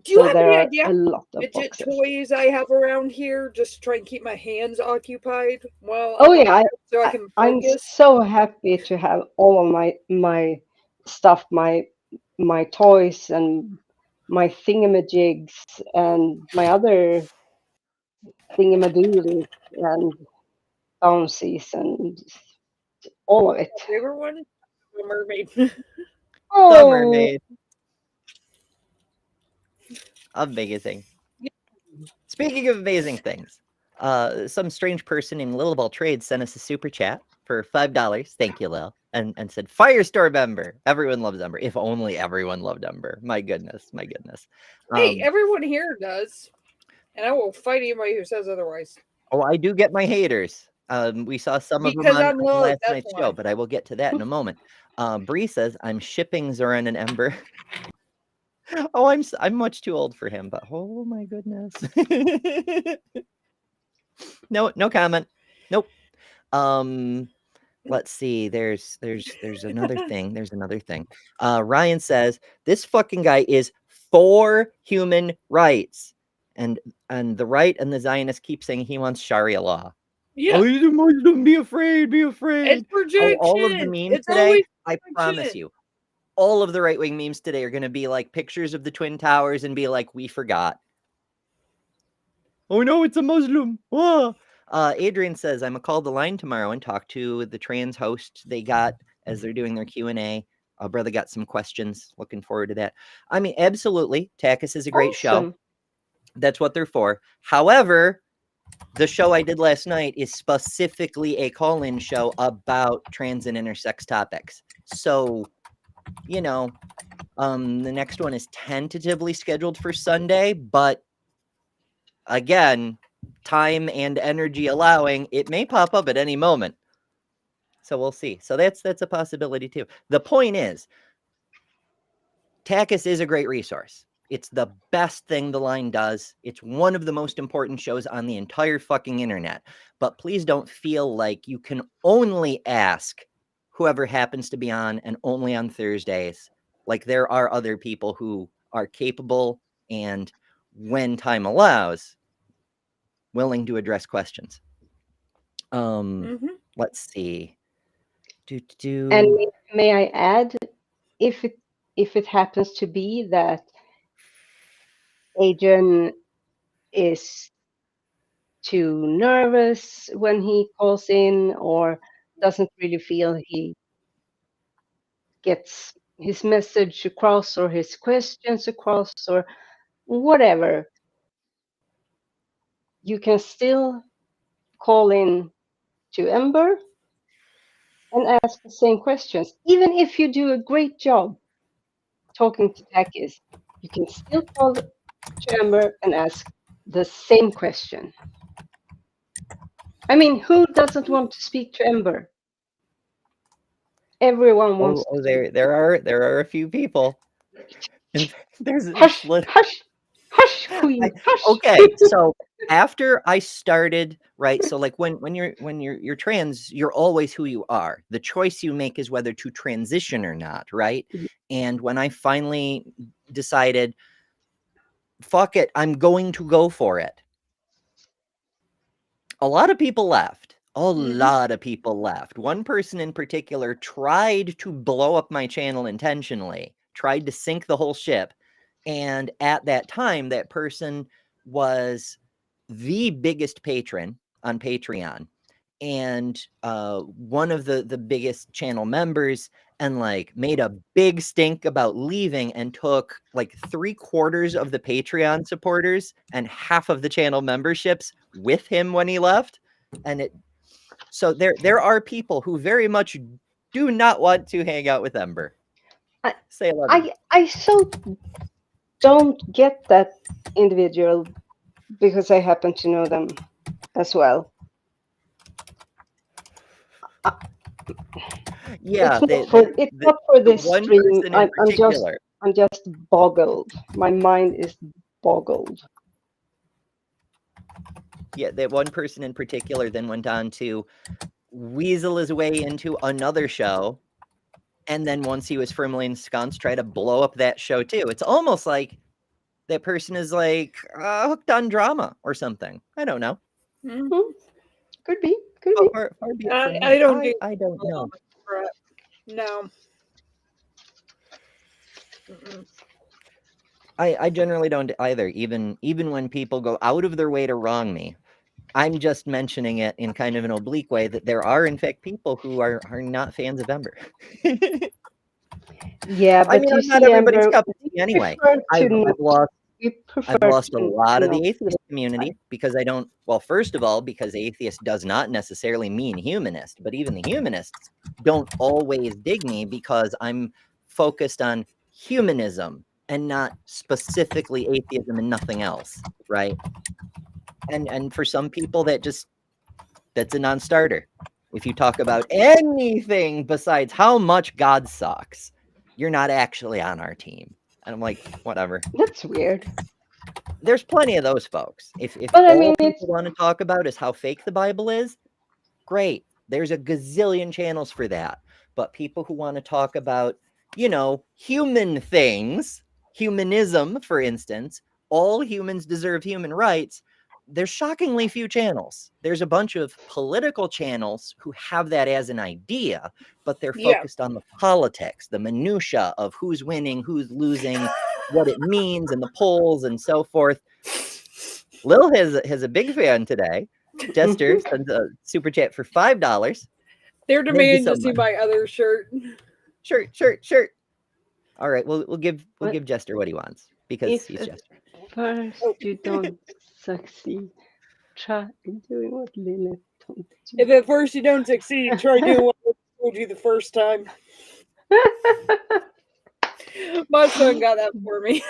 Speaker 3: Do you
Speaker 7: So
Speaker 3: have
Speaker 7: there
Speaker 3: any
Speaker 7: are
Speaker 3: idea
Speaker 7: a lot of
Speaker 3: midget
Speaker 7: boxes.
Speaker 3: toys I have around here just to try and keep my hands occupied while
Speaker 7: Oh
Speaker 3: I'm
Speaker 7: yeah,
Speaker 3: so I can
Speaker 7: I'm
Speaker 3: focus?
Speaker 7: so happy to have all of my stuff, my toys and my thingamajigs and my other thingamadoodles and bouncies and all of it.
Speaker 3: My favorite one, a mermaid.
Speaker 2: The
Speaker 7: Oh,
Speaker 2: mermaid. Amazing. Speaking of amazing things, some strange person named Lil of All Trades sent us a super chat for $5. Thank you, Lil. And said, Firestore Ember. Everyone loves Ember. If only everyone loved Ember. My goodness. My goodness.
Speaker 3: Hey, everyone here does. And I will fight anybody who says otherwise.
Speaker 2: Oh, I do get my haters. We saw some of them on last night's show, but I will get to that in a moment. Bree says, I'm shipping Zoran and Ember. Oh, I'm much too old for him, but oh my goodness. No comment. Nope. Let's see. There's another thing. There's another thing. Ryan says this fucking guy is for human rights, and the right and the Zionists keep saying he wants Sharia law.
Speaker 3: Yeah.
Speaker 2: Oh, he's a Muslim. Be afraid. Be afraid.
Speaker 3: It's projection.
Speaker 2: All of the memes
Speaker 3: it's
Speaker 2: today, I
Speaker 3: projection.
Speaker 2: promise you, all of the right-wing memes today are going to be like pictures of the Twin Towers and be like, we forgot. Oh no, it's a Muslim. Oh. Adrian says, I'm going to call the line tomorrow and talk to the trans host they got as they're doing their Q&A. Brother got some questions. Looking forward to that. I mean, absolutely. Takis is a great show. That's what they're for. However, the show I did last night is specifically a call-in show about trans and intersex topics. So, you know, the next one is tentatively scheduled for Sunday, but again, time and energy allowing, it may pop up at any moment. So we'll see. So that's a possibility too. The point is, Takis is a great resource. It's the best thing the line does. It's one of the most important shows on the entire fucking internet. But please don't feel like you can only ask whoever happens to be on and only on Thursdays. Like, there are other people who are capable and, when time allows, willing to address questions. Let's see.
Speaker 7: And may I add, if it happens to be that Adrian is too nervous when he calls in, or doesn't really feel he gets his message across or his questions across or whatever, you can still call in to Ember and ask the same questions. Even if you do a great job talking to Takis, you can still call to Ember and ask the same question. I mean, who doesn't want to speak to Ember? Everyone wants.
Speaker 2: There are a few people. There's
Speaker 7: hush, Queen, hush.
Speaker 2: Okay, so after I started, right? So like when you're trans, you're always who you are. The choice you make is whether to transition or not, right? And when I finally decided, fuck it, I'm going to go for it, a lot of people left. A lot of people left. One person in particular tried to blow up my channel intentionally, tried to sink the whole ship. And at that time, that person was the biggest patron on Patreon and one of the biggest channel members, and like made a big stink about leaving and took like 3/4 of the Patreon supporters and half of the channel memberships with him when he left. And so there are people who very much do not want to hang out with Ember. Say hello.
Speaker 7: I so don't get that individual, because I happen to know them as well.
Speaker 2: Yeah,
Speaker 7: it's not for this stream. I'm just boggled. My mind is boggled.
Speaker 2: Yeah, that one person in particular then went on to weasel his way into another show, and then once he was firmly ensconced, try to blow up that show too. It's almost like that person is like hooked on drama or something. I don't know.
Speaker 7: Could be.
Speaker 3: I don't
Speaker 2: know.
Speaker 3: No.
Speaker 2: I generally don't either. Even when people go out of their way to wrong me, I'm just mentioning it in kind of an oblique way that there are in fact people who are not fans of Ember.
Speaker 7: Yeah, but
Speaker 2: I mean, I'm not everybody's cup of tea anyway. I've lost a lot of the atheist community because I don't. Well, first of all, because atheist does not necessarily mean humanist, but even the humanists don't always dig me because I'm focused on humanism and not specifically atheism and nothing else, right? And for some people that's a non-starter. If you talk about anything besides how much God sucks, you're not actually on our team. And I'm like, whatever.
Speaker 7: That's weird.
Speaker 2: There's plenty of those folks. If people want to talk about is how fake the Bible is, great. There's a gazillion channels for that. But people who want to talk about, human things, humanism, for instance, all humans deserve human rights, there's shockingly few channels. There's a bunch of political channels who have that as an idea, but they're focused on the politics, the minutia of who's winning, who's losing, what it means, and the polls and so forth. Lil has a big fan today. Jester sends a super chat for $5.
Speaker 3: They're demanding to see my other shirt.
Speaker 2: Shirt. All right, we'll give Jester what he wants because he's Jester.
Speaker 7: First, you don't succeed. Try doing what Lilith told you.
Speaker 3: If at first you don't succeed, try doing what I told you the first time. My son got that for me.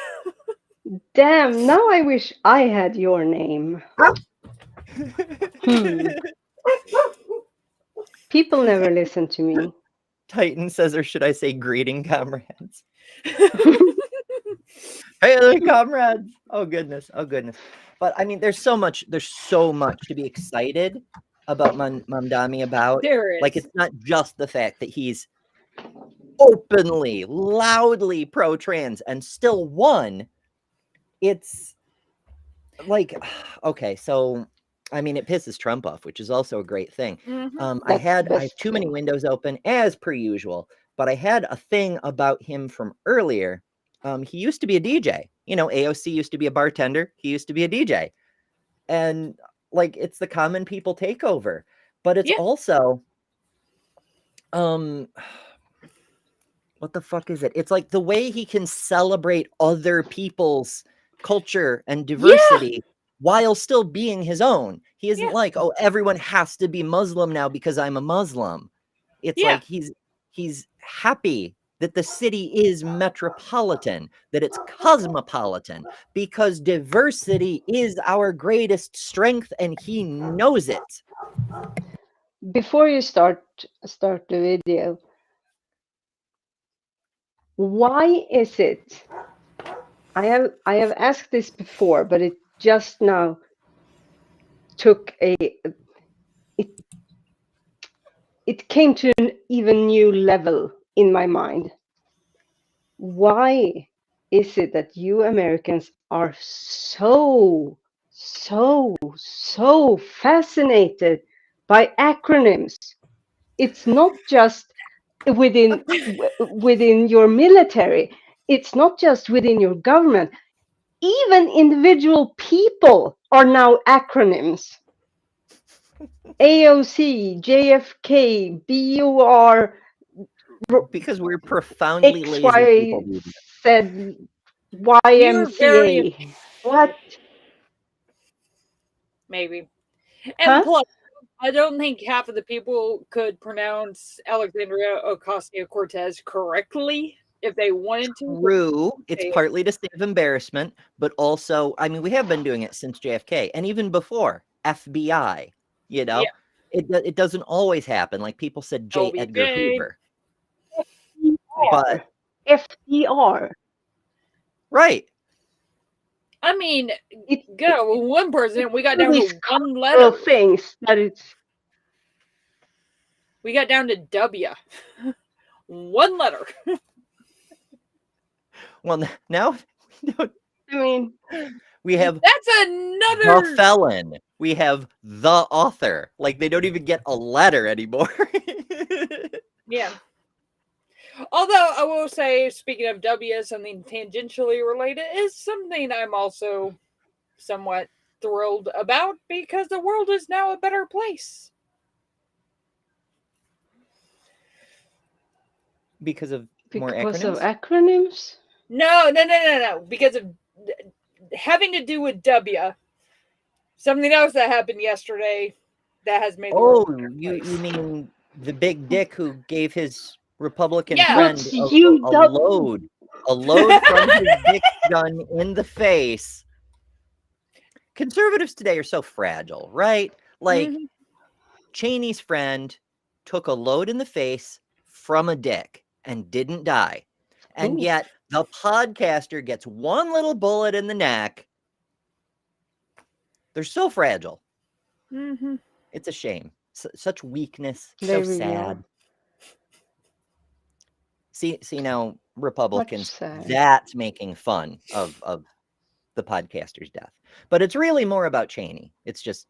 Speaker 7: Damn, now I wish I had your name. People never listen to me.
Speaker 2: Titan says, or should I say greeting comrades? Hey there, comrades. Oh goodness. Oh goodness. But I mean, there's so much to be excited about Mamdani about.
Speaker 3: There
Speaker 2: Like,
Speaker 3: is.
Speaker 2: it's not just the fact that he's openly, loudly pro-trans and still won. It's like, okay, so I mean, it pisses Trump off, which is also a great thing.
Speaker 3: Mhm.
Speaker 2: I
Speaker 7: That's the
Speaker 2: have
Speaker 7: best
Speaker 2: too many
Speaker 7: thing.
Speaker 2: windows open as per usual, but I had a thing about him from earlier. He used to be a DJ. You know, AOC used to be a bartender. He used to be a DJ. And like, it's the common people takeover. But it's
Speaker 3: Yeah.
Speaker 2: also what the fuck is it? It's like the way he can celebrate other people's culture and diversity while still being his own. He isn't
Speaker 3: Yeah.
Speaker 2: like, oh, everyone has to be Muslim now because I'm a Muslim. It's
Speaker 3: Yeah.
Speaker 2: like he's happy that the city is metropolitan, that it's cosmopolitan, because diversity is our greatest strength and he knows it.
Speaker 7: Before you start the video, why is it? I have asked this before, but it just now took it came to an even new level in my mind. Why is it that you Americans are so fascinated by acronyms? It's not just within your military. It's not just within your government. Even individual people are now acronyms. AOC, JFK, BUR,
Speaker 2: Because we're profoundly lazy people.
Speaker 7: XYZ,
Speaker 3: You're very
Speaker 7: YMCA. What?
Speaker 3: maybe. And
Speaker 7: Huh?
Speaker 3: plus, I don't think half of the people could pronounce Alexandria Ocasio-Cortez correctly if they wanted to.
Speaker 2: True. It's
Speaker 3: They-
Speaker 2: partly to save embarrassment, but also, I mean, we have been doing it since JFK and even before FBI, you know,
Speaker 3: Yeah.
Speaker 2: it doesn't always happen. Like people said, J. Edgar
Speaker 3: LBJ.
Speaker 2: Hoover, but
Speaker 7: FDR.
Speaker 2: right.
Speaker 3: I mean,
Speaker 7: It,
Speaker 3: go with one president, we got down
Speaker 7: these
Speaker 3: to one
Speaker 7: cultural
Speaker 3: letter.
Speaker 7: things that it's
Speaker 3: We got down to W. One letter.
Speaker 2: Well, now
Speaker 7: I mean,
Speaker 2: we have
Speaker 3: That's
Speaker 2: the
Speaker 3: another.
Speaker 2: felon. We have the author. Like they don't even get a letter anymore.
Speaker 3: Yeah. Although I will say, speaking of W, something tangentially related is something I'm also somewhat thrilled about because the world is now a better place.
Speaker 2: Because of more
Speaker 7: because
Speaker 2: acronyms?
Speaker 7: of acronyms?
Speaker 3: No. Because of having to do with W. Something else that happened yesterday that has made the world a better
Speaker 2: you
Speaker 3: place.
Speaker 2: mean the big dick who gave his Republican
Speaker 3: Yeah.
Speaker 2: friend
Speaker 7: What's
Speaker 2: a
Speaker 7: UW?
Speaker 2: load from his dick gun in the face. Conservatives today are so fragile, right? Like
Speaker 3: Mhm.
Speaker 2: Cheney's friend took a load in the face from a dick and didn't die. And
Speaker 7: Ooh.
Speaker 2: yet the podcaster gets one little bullet in the neck. They're so fragile.
Speaker 3: Mhm.
Speaker 2: It's a shame. Such weakness,
Speaker 7: They
Speaker 2: so
Speaker 7: really
Speaker 2: sad.
Speaker 7: are.
Speaker 2: See now, Republicans,
Speaker 7: sad.
Speaker 2: that's making fun of the podcaster's death. But it's really more about Cheney. It's just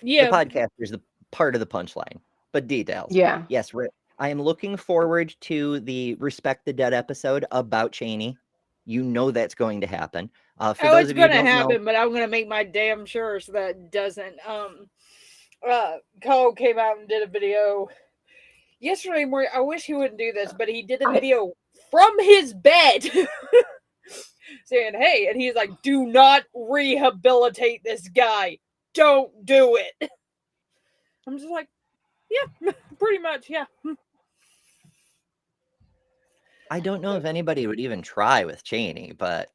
Speaker 3: Yeah.
Speaker 2: the podcaster's the part of the punchline. But details.
Speaker 7: Yeah.
Speaker 2: Yes, I am looking forward to the Respect the Dead episode about Cheney. You know that's going to happen. For those
Speaker 3: It's
Speaker 2: of you who
Speaker 3: gonna
Speaker 2: don't
Speaker 3: happen,
Speaker 2: know,
Speaker 3: but I'm gonna make my damn sure so that it doesn't. Cole came out and did a video yesterday morning. I wish he wouldn't do this, but he did a video from his bed saying, "Hey," and he's like, "Do not rehabilitate this guy. Don't do it." I'm just like, yeah, pretty much, yeah.
Speaker 2: I don't know if anybody would even try with Cheney, but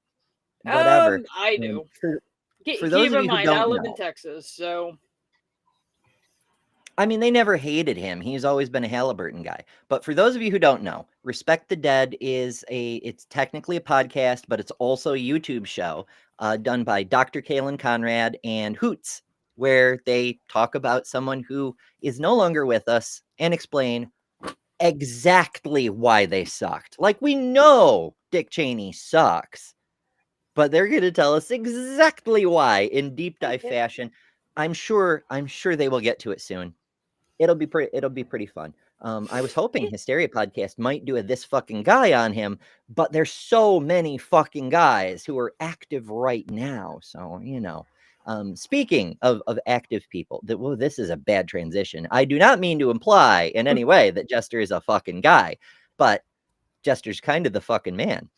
Speaker 2: whatever.
Speaker 3: I do.
Speaker 2: For
Speaker 3: Keep
Speaker 2: those of
Speaker 3: in
Speaker 2: you who
Speaker 3: mind, I
Speaker 2: don't
Speaker 3: live
Speaker 2: know,
Speaker 3: in Texas, so
Speaker 2: I mean, they never hated him. He's always been a Halliburton guy. But for those of you who don't know, Respect the Dead it's technically a podcast, but it's also a YouTube show done by Dr. Kalen Conrad and Hoots, where they talk about someone who is no longer with us and explain exactly why they sucked. Like, we know Dick Cheney sucks, but they're going to tell us exactly why in deep dive fashion. I'm sure they will get to it soon. It'll be pretty fun. I was hoping Hysteria Podcast might do a This Fucking Guy on him, but there's so many fucking guys who are active right now. So, speaking of active people, this is a bad transition. I do not mean to imply in any way that Jester is a fucking guy, but Jester's kind of the fucking man.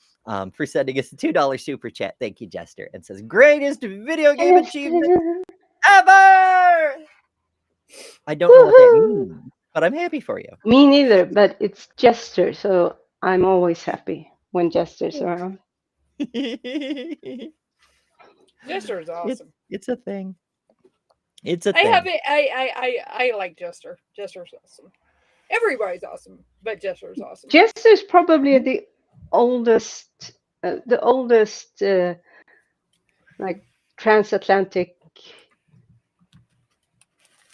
Speaker 2: For sending us a $2 super chat. Thank you, Jester. And says, greatest video game achievement ever! I don't know what that means, but I'm happy for you.
Speaker 7: Me neither, but it's Jester, so I'm always happy when Jester's around.
Speaker 3: Jester is awesome.
Speaker 2: It's a thing. It's a thing.
Speaker 3: I like Jester. Jester's awesome. Everybody's awesome, but Jester's awesome.
Speaker 7: Jester's probably the oldest, like transatlantic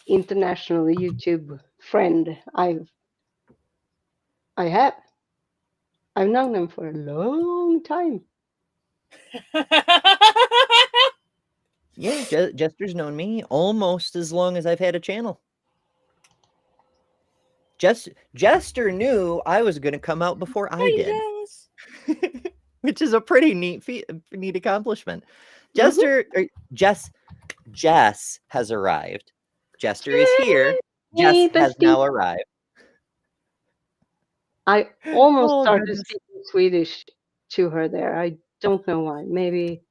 Speaker 7: international YouTube friend I have. I've known him for a long time.
Speaker 2: Yeah, Jester's known me almost as long as I've had a channel. Jester knew I was going to come out before I did, which is a pretty neat accomplishment. Jess has arrived. Jester is here. Jess has now arrived.
Speaker 7: I almost started speaking Swedish to her there. I don't know why. Maybe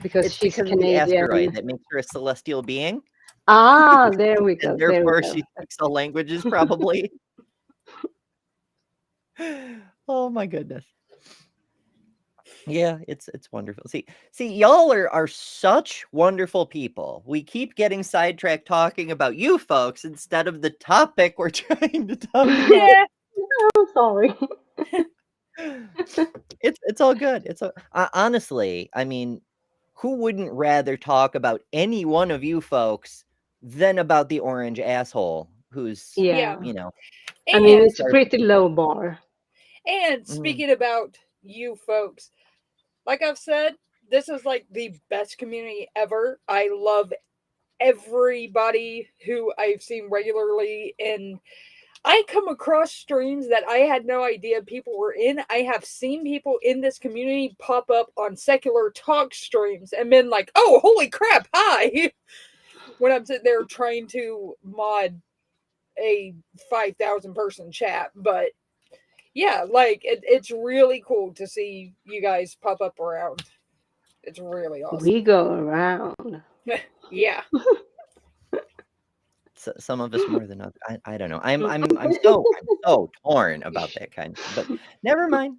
Speaker 7: because she's Canadian.
Speaker 2: Of the asteroid that makes her a celestial being.
Speaker 7: Ah, there we go.
Speaker 2: And therefore, she speaks all languages, probably. Oh my goodness. Yeah, it's wonderful. See, y'all are such wonderful people. We keep getting sidetracked talking about you folks instead of the topic we're trying to talk about.
Speaker 7: Yeah, I'm sorry.
Speaker 2: It's all good. It's honestly, I mean, who wouldn't rather talk about any one of you folks than about the orange asshole who's,
Speaker 7: yeah.
Speaker 3: I
Speaker 7: mean, it's a pretty low bar.
Speaker 3: And speaking about you folks, like I've said, this is like the best community ever. I love everybody who I've seen regularly, and I come across streams that I had no idea people were in. I have seen people in this community pop up on secular talk streams and been like, oh, holy crap, hi! When I'm sitting there trying to mod a 5,000 person chat. But yeah, like it's really cool to see you guys pop up around. It's really awesome.
Speaker 7: We go around.
Speaker 3: Yeah.
Speaker 2: Some of us more than others. I don't know. I'm so torn about that kind of thing. But never mind.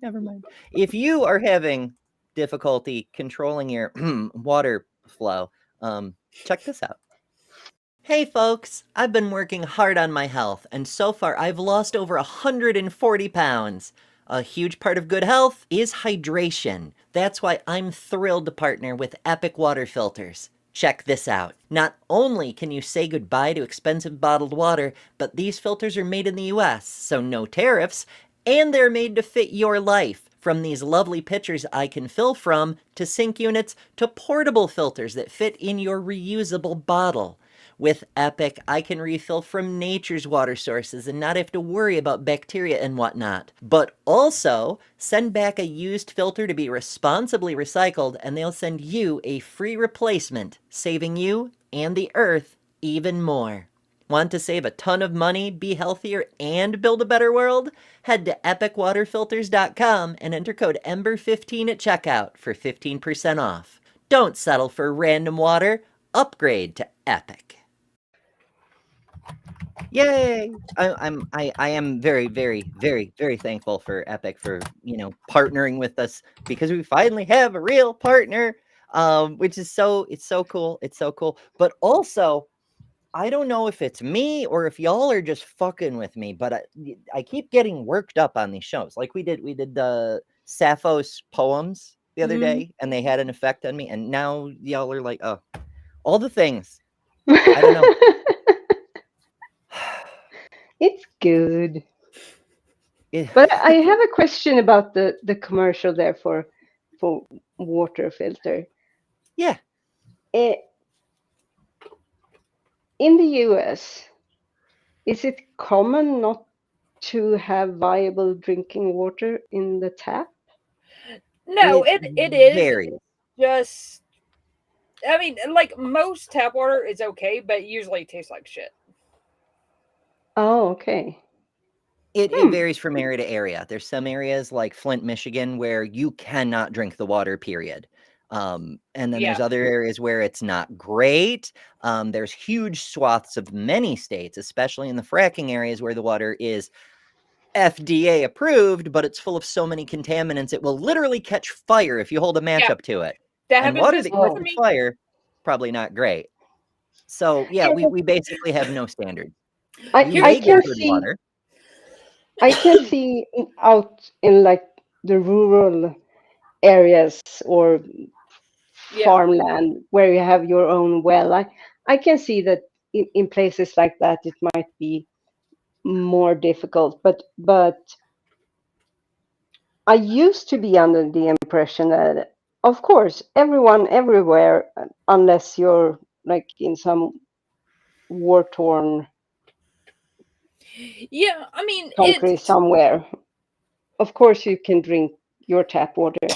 Speaker 2: If you are having difficulty controlling your water flow, check this out. Hey folks, I've been working hard on my health, and so far I've lost over 140 pounds. A huge part of good health is hydration. That's why I'm thrilled to partner with Epic Water Filters. Check this out. Not only can you say goodbye to expensive bottled water, but these filters are made in the US, so no tariffs, and they're made to fit your life. From these lovely pitchers I can fill from, to sink units, to portable filters that fit in your reusable bottle. With Epic, I can refill from nature's water sources and not have to worry about bacteria and whatnot. But also, send back a used filter to be responsibly recycled, and they'll send you a free replacement, saving you and the earth even more. Want to save a ton of money, be healthier, and build a better world? Head to epicwaterfilters.com and enter code EMBER15 at checkout for 15% off. Don't settle for random water. Upgrade to Epic. Yay! I am very, very, very, very thankful for Epic for, partnering with us, because we finally have a real partner, which is it's so cool. It's so cool. But also, I don't know if it's me or if y'all are just fucking with me, but I keep getting worked up on these shows. Like we did the Sappho's poems the other day, and they had an effect on me. And now y'all are like, oh, all the things. I don't know.
Speaker 7: It's good.
Speaker 2: It-
Speaker 7: But I have a question about the commercial there for water filter.
Speaker 2: yeah,
Speaker 7: Eh, in the US, is it common not to have viable drinking water in the tap?
Speaker 3: No,
Speaker 2: it
Speaker 3: it is
Speaker 2: varies.
Speaker 3: just. I mean, like most tap water is okay, but usually it tastes like shit.
Speaker 7: Oh, okay.
Speaker 2: It varies from area to area. There's some areas like Flint, Michigan, where you cannot drink the water, period. And then there's
Speaker 3: Yeah.
Speaker 2: other areas where it's not great. There's huge swaths of many states, especially in the fracking areas where the water is FDA approved, but it's full of so many contaminants, it will literally catch fire if you hold a match
Speaker 3: Yeah.
Speaker 2: up to it.
Speaker 3: That
Speaker 2: And
Speaker 3: happened
Speaker 2: water
Speaker 3: just
Speaker 2: that
Speaker 3: with
Speaker 2: catches
Speaker 3: me.
Speaker 2: fire, probably not great. So yeah,
Speaker 7: Yeah,
Speaker 2: we basically have no standards.
Speaker 7: I
Speaker 2: You
Speaker 7: I
Speaker 2: may
Speaker 7: can
Speaker 2: get good
Speaker 7: see
Speaker 2: water.
Speaker 7: I can see out in like the rural areas or
Speaker 3: Yeah.
Speaker 7: farmland where you have your own well. I can see that in places like that it might be more difficult, but I used to be under the impression that, of course, everyone everywhere, unless you're like in some war-torn
Speaker 3: Yeah, I mean,
Speaker 7: country somewhere, of course you can drink your tap water.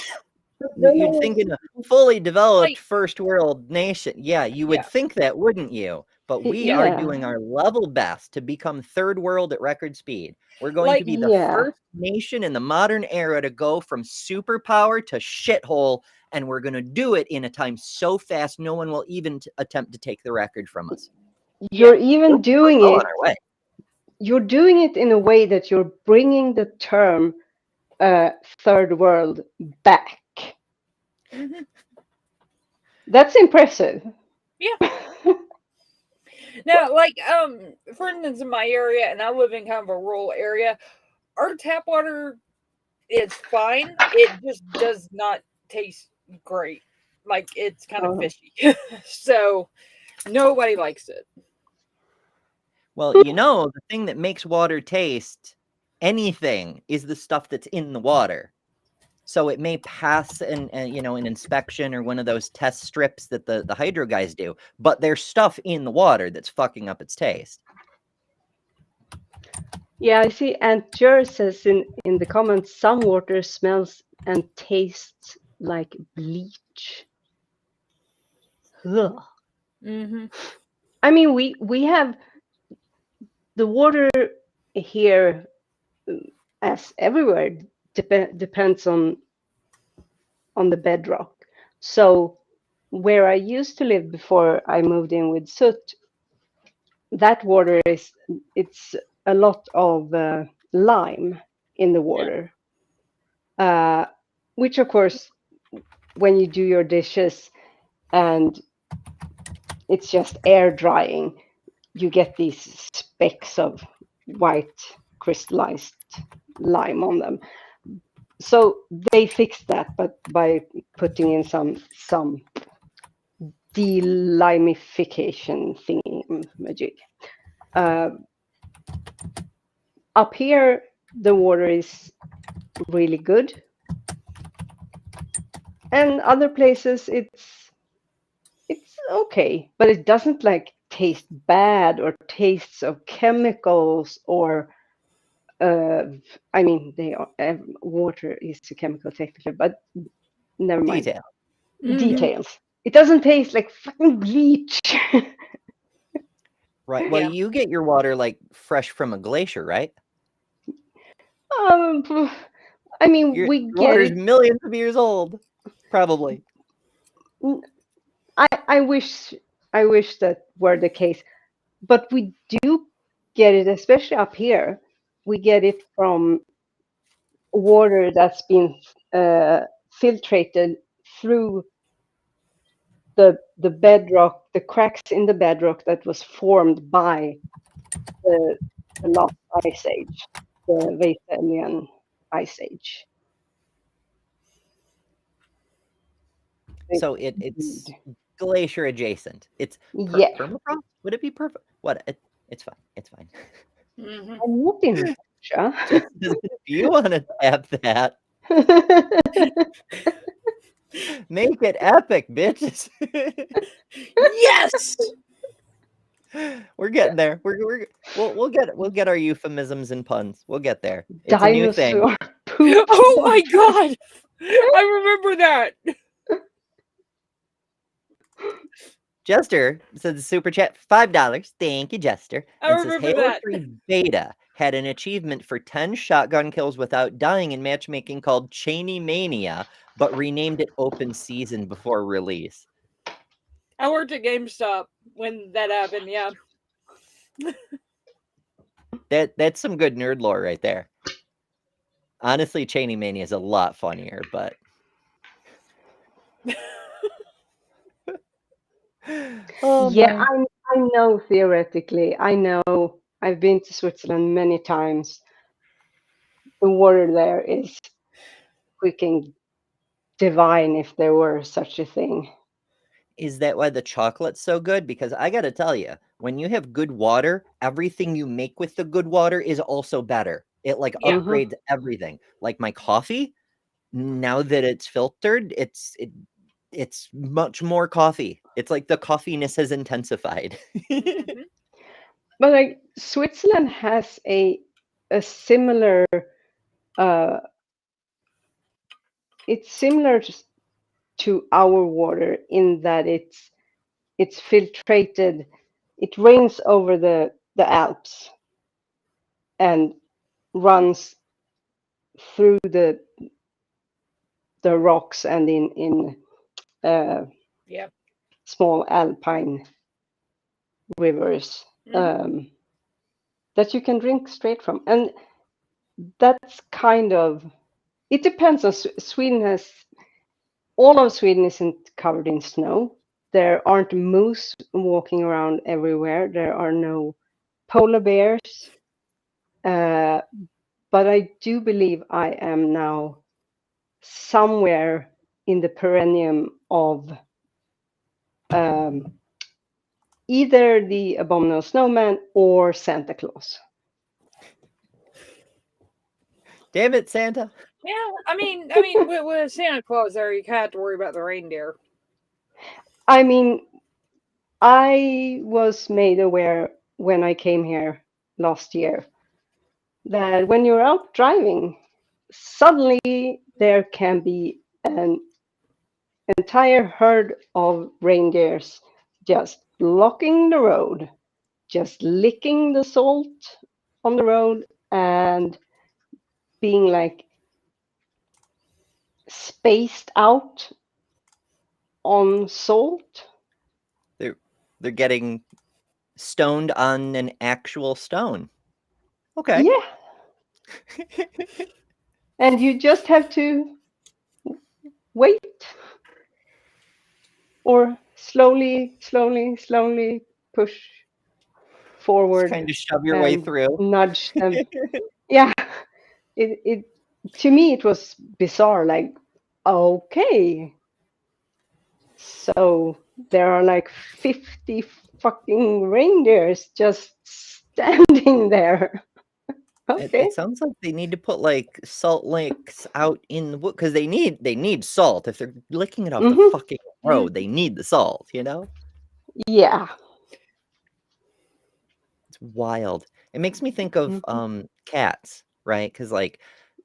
Speaker 2: You'd think in a fully developed
Speaker 3: like,
Speaker 2: first world nation, yeah, you would
Speaker 3: yeah.
Speaker 2: think that, wouldn't you? But we are
Speaker 7: Yeah,
Speaker 2: doing our level best to become third world at record speed. We're going to
Speaker 3: Like,
Speaker 2: be the
Speaker 7: yeah.
Speaker 2: first nation in the modern era to go from superpower to shithole, and we're going to do it in a time so fast no one will even attempt to take the record from us.
Speaker 7: You're even doing
Speaker 2: We're well
Speaker 7: it.
Speaker 2: on our way.
Speaker 7: You're doing it in a way that you're bringing the term third world back.
Speaker 3: Mhm.
Speaker 7: That's impressive.
Speaker 3: Yeah. Now, like, for instance, in my area, and I live in kind of a rural area, our tap water is fine. It just does not taste great. Like, it's kind of
Speaker 7: Oh.
Speaker 3: fishy. So, nobody likes it.
Speaker 2: Well, you know, the thing that makes water taste anything is the stuff that's in the water. So it may pass an inspection or one of those test strips that the hydro guys do, but there's stuff in the water that's fucking up its taste.
Speaker 7: Yeah, I see. And Jer says in the comments, some water smells and tastes like bleach. Ugh.
Speaker 3: Mm-hmm.
Speaker 7: I mean, we have the water here, as everywhere, depends on the bedrock. So where I used to live before I moved in with Soot, that water it's a lot of lime in the water, which of course when you do your dishes and it's just air drying, you get these specks of white crystallized lime on them. So they fixed that, but by putting in some delimification thingy magic. Up here, the water is really good, and other places it's okay, but it doesn't like taste bad or tastes of chemicals or. I mean, they are, water is a chemical technically, but never mind.
Speaker 2: Detail.
Speaker 7: Details. It doesn't taste like fucking bleach.
Speaker 2: Right. Well,
Speaker 3: Yeah.
Speaker 2: you get your water like fresh from a glacier, right?
Speaker 7: I mean,
Speaker 2: Your
Speaker 7: we get
Speaker 2: water's
Speaker 7: it.
Speaker 2: millions of years old, probably.
Speaker 7: I wish that were the case, but we do get it, especially up here. We get it from water that's been filtrated through the bedrock, the cracks in the bedrock that was formed by the last ice age, the Vethalian ice age.
Speaker 2: So it's glacier adjacent. It's
Speaker 7: Yeah.
Speaker 2: permafrost. Would it be perfect? What? It's fine. It's fine.
Speaker 3: Mhm.
Speaker 7: I'm not in Russia.
Speaker 2: Just if you want to tap that, make it epic, bitches.
Speaker 3: Yes.
Speaker 2: We're getting there. We'll get our euphemisms and puns. We'll get there. It's a new thing.
Speaker 7: Dinosaur poop.
Speaker 3: Oh my god! I remember that.
Speaker 2: Jester says super chat $5. Thank you, Jester.
Speaker 3: I
Speaker 2: And says
Speaker 3: remember
Speaker 2: Halo
Speaker 3: that.
Speaker 2: 3 Beta had an achievement for 10 shotgun kills without dying in matchmaking called Cheney Mania, but renamed it Open Season before release.
Speaker 3: I worked at GameStop when that happened. Yeah.
Speaker 2: That's some good nerd lore right there. Honestly, Cheney Mania is a lot funnier, but oh
Speaker 7: Yeah,
Speaker 2: my.
Speaker 7: I know theoretically. I know I've been to Switzerland many times. The water there is freaking divine, if there were such a thing.
Speaker 2: Is that why the chocolate's so good? Because I gotta tell you, when you have good water, everything you make with the good water is also better. It like
Speaker 3: Yeah.
Speaker 2: upgrades everything. Like my coffee, now that it's filtered, it's much more coffee. It's like the coffeeness has intensified.
Speaker 3: Mhm.
Speaker 7: But like Switzerland has a similar it's similar to our water in that it's filtrated. It rains over the Alps and runs through the rocks and in
Speaker 3: Yeah.
Speaker 7: small alpine rivers
Speaker 3: Mhm.
Speaker 7: that you can drink straight from. And that's kind of, it depends on Sweden has, all of Sweden isn't covered in snow. There aren't moose walking around everywhere. There are no polar bears. But I do believe I am now somewhere in the perennium of either the Abominable Snowman or Santa Claus.
Speaker 2: Damn it, Santa.
Speaker 3: Yeah. I mean, with Santa Claus there, you have to worry about the reindeer.
Speaker 7: I mean, I was made aware when I came here last year that when you're out driving, suddenly there can be an entire herd of reindeers just blocking the road, just licking the salt on the road and being like spaced out on salt.
Speaker 2: They're getting stoned on an actual stone. Okay.
Speaker 7: Yeah. And you just have to wait or slowly push
Speaker 2: Just
Speaker 7: forward
Speaker 2: kind of shove your way
Speaker 7: and
Speaker 2: through.
Speaker 7: nudge them. Yeah. It to me it was bizarre, like, okay, so there are like 50 fucking reindeers just standing there. Okay.
Speaker 2: It sounds like they need to put like salt licks out in the wood because they need salt. If they're licking it off the fucking road, they need the salt, you know?
Speaker 7: Yeah.
Speaker 2: It's wild. It makes me think of cats, right? Because like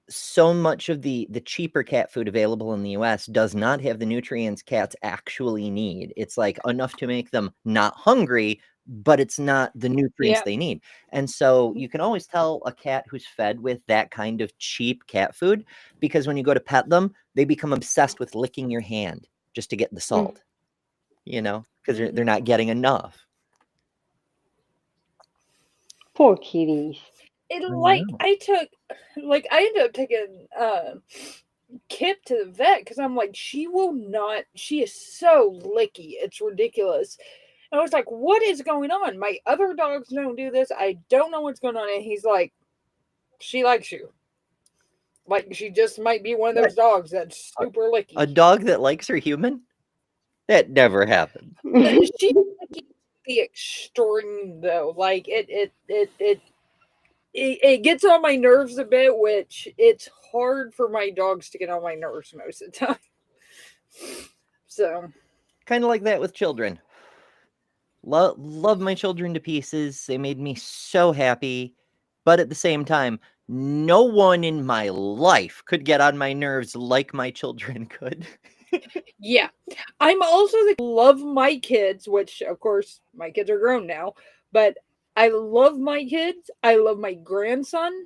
Speaker 2: so much of the cheaper cat food available in the US does not have the nutrients cats actually need. It's like enough to make them not hungry, but it's not the nutrients
Speaker 3: Yeah.
Speaker 2: they need. And so you can always tell a cat who's fed with that kind of cheap cat food because when you go to pet them, they become obsessed with licking your hand just to get the salt, you know, because they're not getting enough.
Speaker 7: Poor kitties.
Speaker 3: It
Speaker 2: I
Speaker 3: like
Speaker 2: know.
Speaker 3: I ended up taking Kip to the vet because I'm like, she will not. She is so licky. It's ridiculous. And I was like, what is going on? My other dogs don't do this. I don't know what's going on. And he's like, she likes you. Like she just might be one of those dogs that's super licky.
Speaker 2: A dog that likes her human? That never happened.
Speaker 3: She the extreme though. Like it gets on my nerves a bit, which it's hard for my dogs to get on my nerves most of the time. So
Speaker 2: kind of like that with children. Love my children to pieces. They made me so happy. But at the same time, no one in my life could get on my nerves like my children could.
Speaker 3: Yeah. I'm also love my kids, which of course my kids are grown now, but I love my kids. I love my grandson,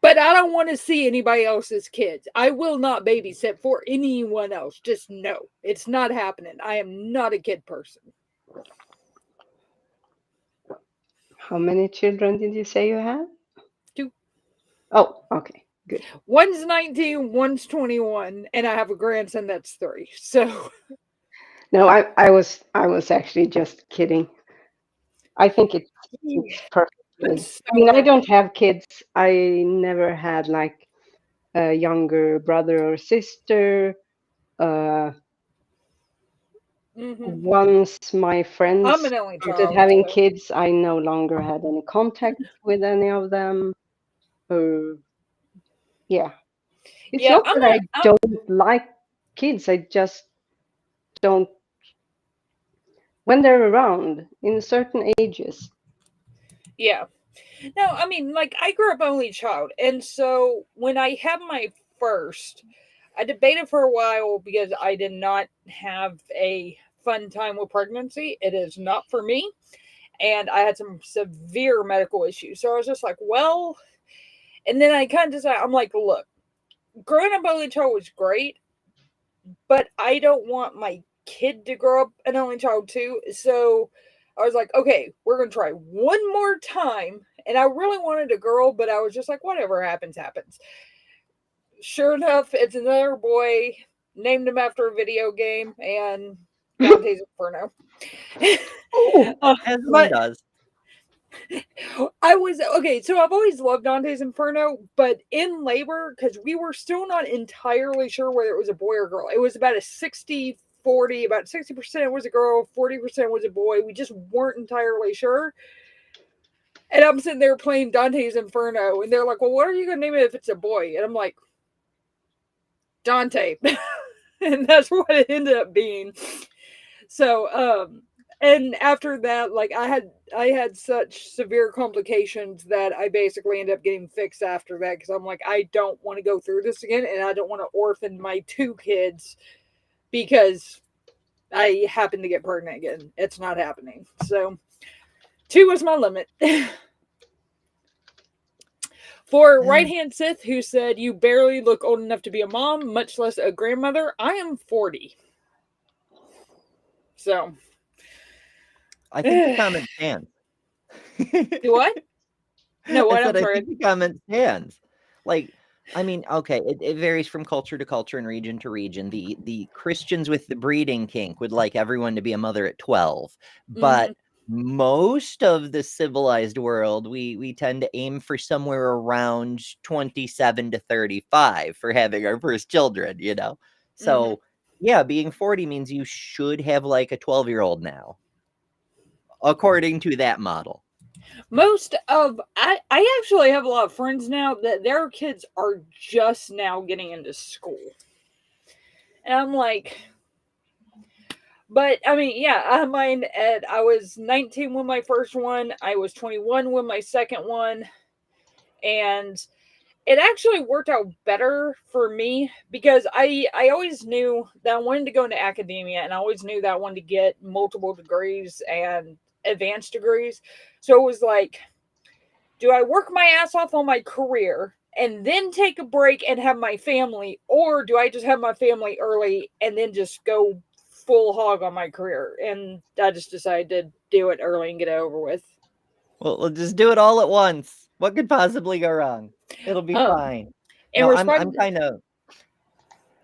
Speaker 3: but I don't want to see anybody else's kids. I will not babysit for anyone else. Just no, it's not happening. I am not a kid person.
Speaker 7: How many children did you say you have?
Speaker 3: 2.
Speaker 7: Oh, okay, good.
Speaker 3: One's 19, one's 21, and I have a grandson that's 3. So
Speaker 7: no, I was actually just kidding. I think it's perfect. I mean, I don't have kids. I never had like a younger brother or sister. Once my friends started having kids, I no longer had any contact with any of them. Yeah. It's not that I don't like kids. I just don't. When they're around in certain ages.
Speaker 3: Yeah. No, I mean, like, I grew up only child. And so when I had my first, I debated for a while because I did not have a fun time with pregnancy. It is not for me. And I had some severe medical issues. So I was just like, well, and then I kind of decided, I'm like, look, growing up only child was great, but I don't want my kid to grow up an only child too. So I was like, okay, we're going to try one more time. And I really wanted a girl, but I was just like, whatever happens, happens. Sure enough, it's another boy, named him after a video game, and Dante's Inferno.
Speaker 2: As one does.
Speaker 3: I was, okay, so I've always loved Dante's Inferno, but in labor, because we were still not entirely sure whether it was a boy or girl. It was about a 60-40, about 60% was a girl, 40% was a boy. We just weren't entirely sure. And I'm sitting there playing Dante's Inferno, and they're like, well, what are you going to name it if it's a boy? And I'm like, Dante. And that's what it ended up being. So, and after that, like I had such severe complications that I basically ended up getting fixed after that because I'm like, I don't want to go through this again, and I don't want to orphan my 2 kids because I happen to get pregnant again. It's not happening. So 2 was my limit. For Right Hand Sith, who said, you barely look old enough to be a mom, much less a grandmother, I am 40. So.
Speaker 2: I think the comment stands.
Speaker 3: Do what? No, what?
Speaker 2: I think the comment stands. Like, I mean, okay, it varies from culture to culture and region to region. The Christians with the breeding kink would like everyone to be a mother at 12. But most of the civilized world, we tend to aim for somewhere around 27 to 35 for having our first children, you know? So, yeah, being 40 means you should have like a 12-year-old now, according to that model.
Speaker 3: I actually have a lot of friends now that their kids are just now getting into school. And I'm like, but I mean, yeah, I was 19 with my first one. I was 21 with my second one. And it actually worked out better for me because I always knew that I wanted to go into academia, and I always knew that I wanted to get multiple degrees and advanced degrees. So it was like, do I work my ass off on my career and then take a break and have my family, or do I just have my family early and then just go full hog on my career? And I just decided to do it early and get it over with.
Speaker 2: Well, we'll just do it all at once. What could possibly go wrong? It'll be fine. No, I'm kind of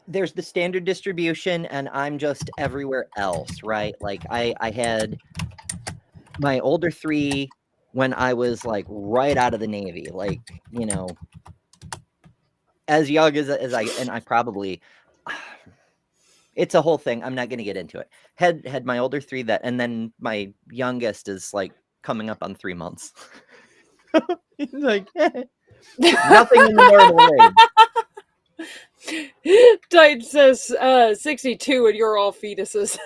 Speaker 2: there's the standard distribution, and I'm just everywhere else, right? Like I had my older 3 when I was like right out of the Navy, like, you know, as young as I probably it's a whole thing. I'm not going to get into it. Had my older 3 that, and then my youngest is like coming up on 3 months. He's like nothing in the normal range.
Speaker 3: Tide says 62 and you're all fetuses.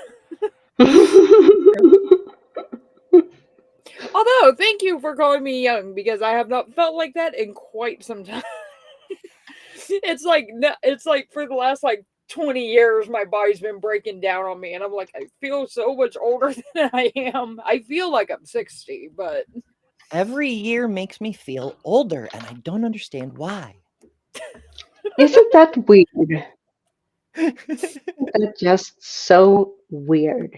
Speaker 3: Although, thank you for calling me young, because I have not felt like that in quite some time. It's like for the last like 20 years, my body's been breaking down on me, and I'm like, I feel so much older than I am. I feel like I'm 60, but
Speaker 2: Every year makes me feel older, and I don't understand why.
Speaker 7: Isn't that weird? That's just so weird.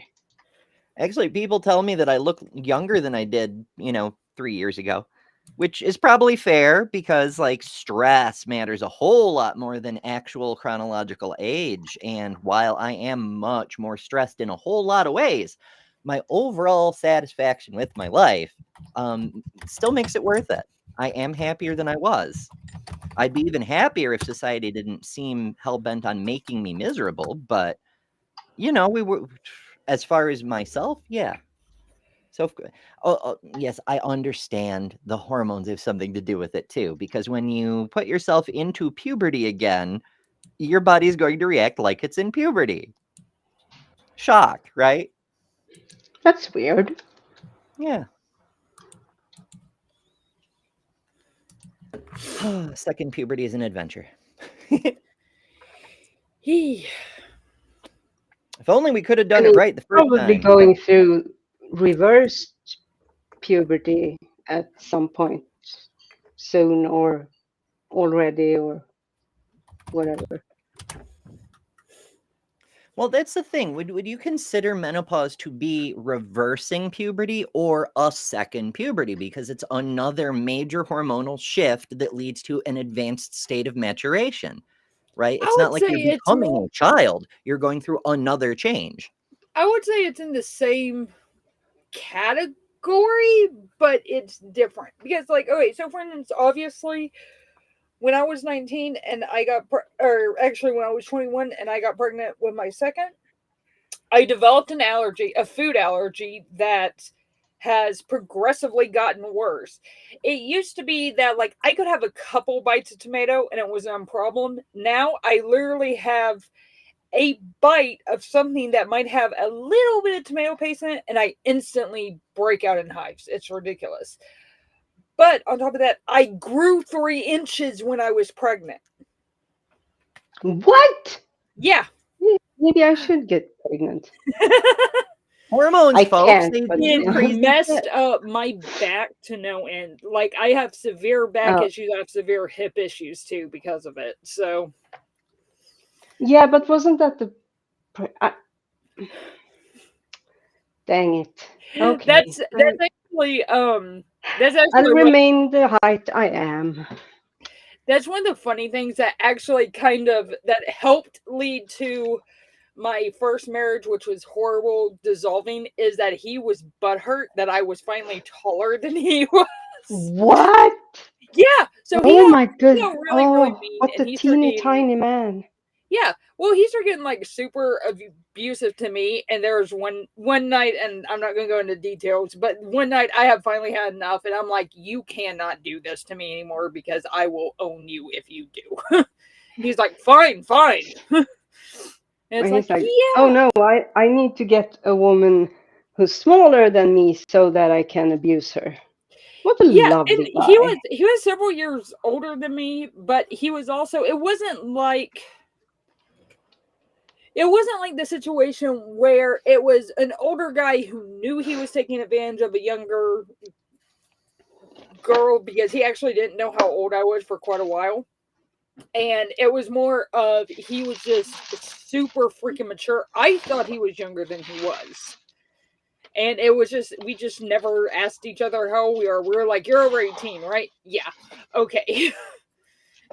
Speaker 2: Actually, people tell me that I look younger than I did, 3 years ago, which is probably fair because like stress matters a whole lot more than actual chronological age. And while I am much more stressed in a whole lot of ways, my overall satisfaction with my life still makes it worth it. I am happier than I was. I'd be even happier if society didn't seem hell-bent on making me miserable, but we were, as far as myself, yeah. So, yes, I understand the hormones have something to do with it too, because when you put yourself into puberty again, your body's going to react like it's in puberty. Shock, right?
Speaker 7: That's weird.
Speaker 2: Yeah. Second puberty is an adventure. If only we could have done it right the first
Speaker 7: Probably
Speaker 2: time.
Speaker 7: going through reversed puberty at some point soon, or already, or whatever.
Speaker 2: Well, that's the thing. Would you consider menopause to be reversing puberty or a second puberty? Because it's another major hormonal shift that leads to an advanced state of maturation, right? It's not like you're becoming a child. You're going through another change.
Speaker 3: I would say it's in the same category, but it's different. Because, like, okay, so for instance, obviously, when I was 19 and I got, when I was 21 and I got pregnant with my second, I developed an allergy, a food allergy that has progressively gotten worse. It used to be that, like, I could have a couple bites of tomato and it was no problem. Now I literally have a bite of something that might have a little bit of tomato paste in it and I instantly break out in hives. It's ridiculous. But on top of that, I grew 3 inches when I was pregnant.
Speaker 7: What?
Speaker 3: Yeah.
Speaker 7: Maybe I should get pregnant.
Speaker 2: Hormones,
Speaker 7: I
Speaker 2: folks.
Speaker 7: can't, but
Speaker 3: It messed up my back to no end. Like, I have severe back issues. I have severe hip issues too because of it. So.
Speaker 7: Yeah, but wasn't that the? Dang it. Okay.
Speaker 3: That's actually
Speaker 7: I'll remain the height I am.
Speaker 3: That's one of the funny things that actually that helped lead to my first marriage, which was horrible, dissolving, is that he was butthurt that I was finally taller than he was.
Speaker 7: What?
Speaker 3: Yeah. So
Speaker 7: my goodness.
Speaker 3: really mean,
Speaker 7: what a teeny tiny man.
Speaker 3: Yeah. Well, he started getting like super abusive to me, and there was one night, and I'm not going to go into details, but one night I have finally had enough, and I'm like, you cannot do this to me anymore because I will own you if you do. He's like, fine. And it's like, yeah.
Speaker 7: Oh no, I need to get a woman who's smaller than me so that I can abuse her. What a lovely guy.
Speaker 3: He was several years older than me, but he was also, it wasn't like the situation where it was an older guy who knew he was taking advantage of a younger girl, because he actually didn't know how old I was for quite a while. And it was more of, he was just super freaking mature. I thought he was younger than he was. And it was just, we just never asked each other how old we are. We were like, you're over 18, right? Yeah. Okay.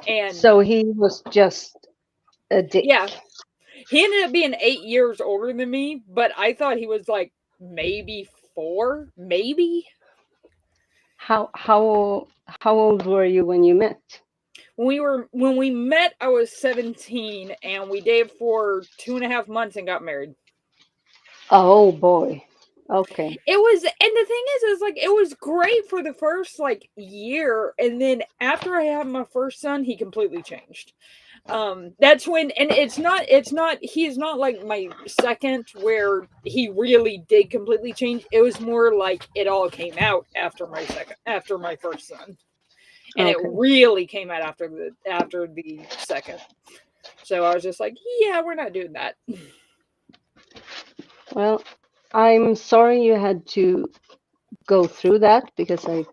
Speaker 3: And
Speaker 7: so he was just a dick.
Speaker 3: Yeah. He ended up being 8 years older than me, but I thought he was like maybe 4, maybe.
Speaker 7: How old were you when you met?
Speaker 3: When we met, I was 17, and we dated for 2.5 months and got married.
Speaker 7: Oh boy. Okay.
Speaker 3: It was, and the thing is like it was great for the first like year, and then after I had my first son, he completely changed. That's when, and it's not he's not like my second where he really did completely change. It was more like it all came out after my first son, and it
Speaker 7: Okay.
Speaker 3: really came out after the second. So I was just like, yeah, we're not doing that.
Speaker 7: Well, I'm sorry you had to go through that, because I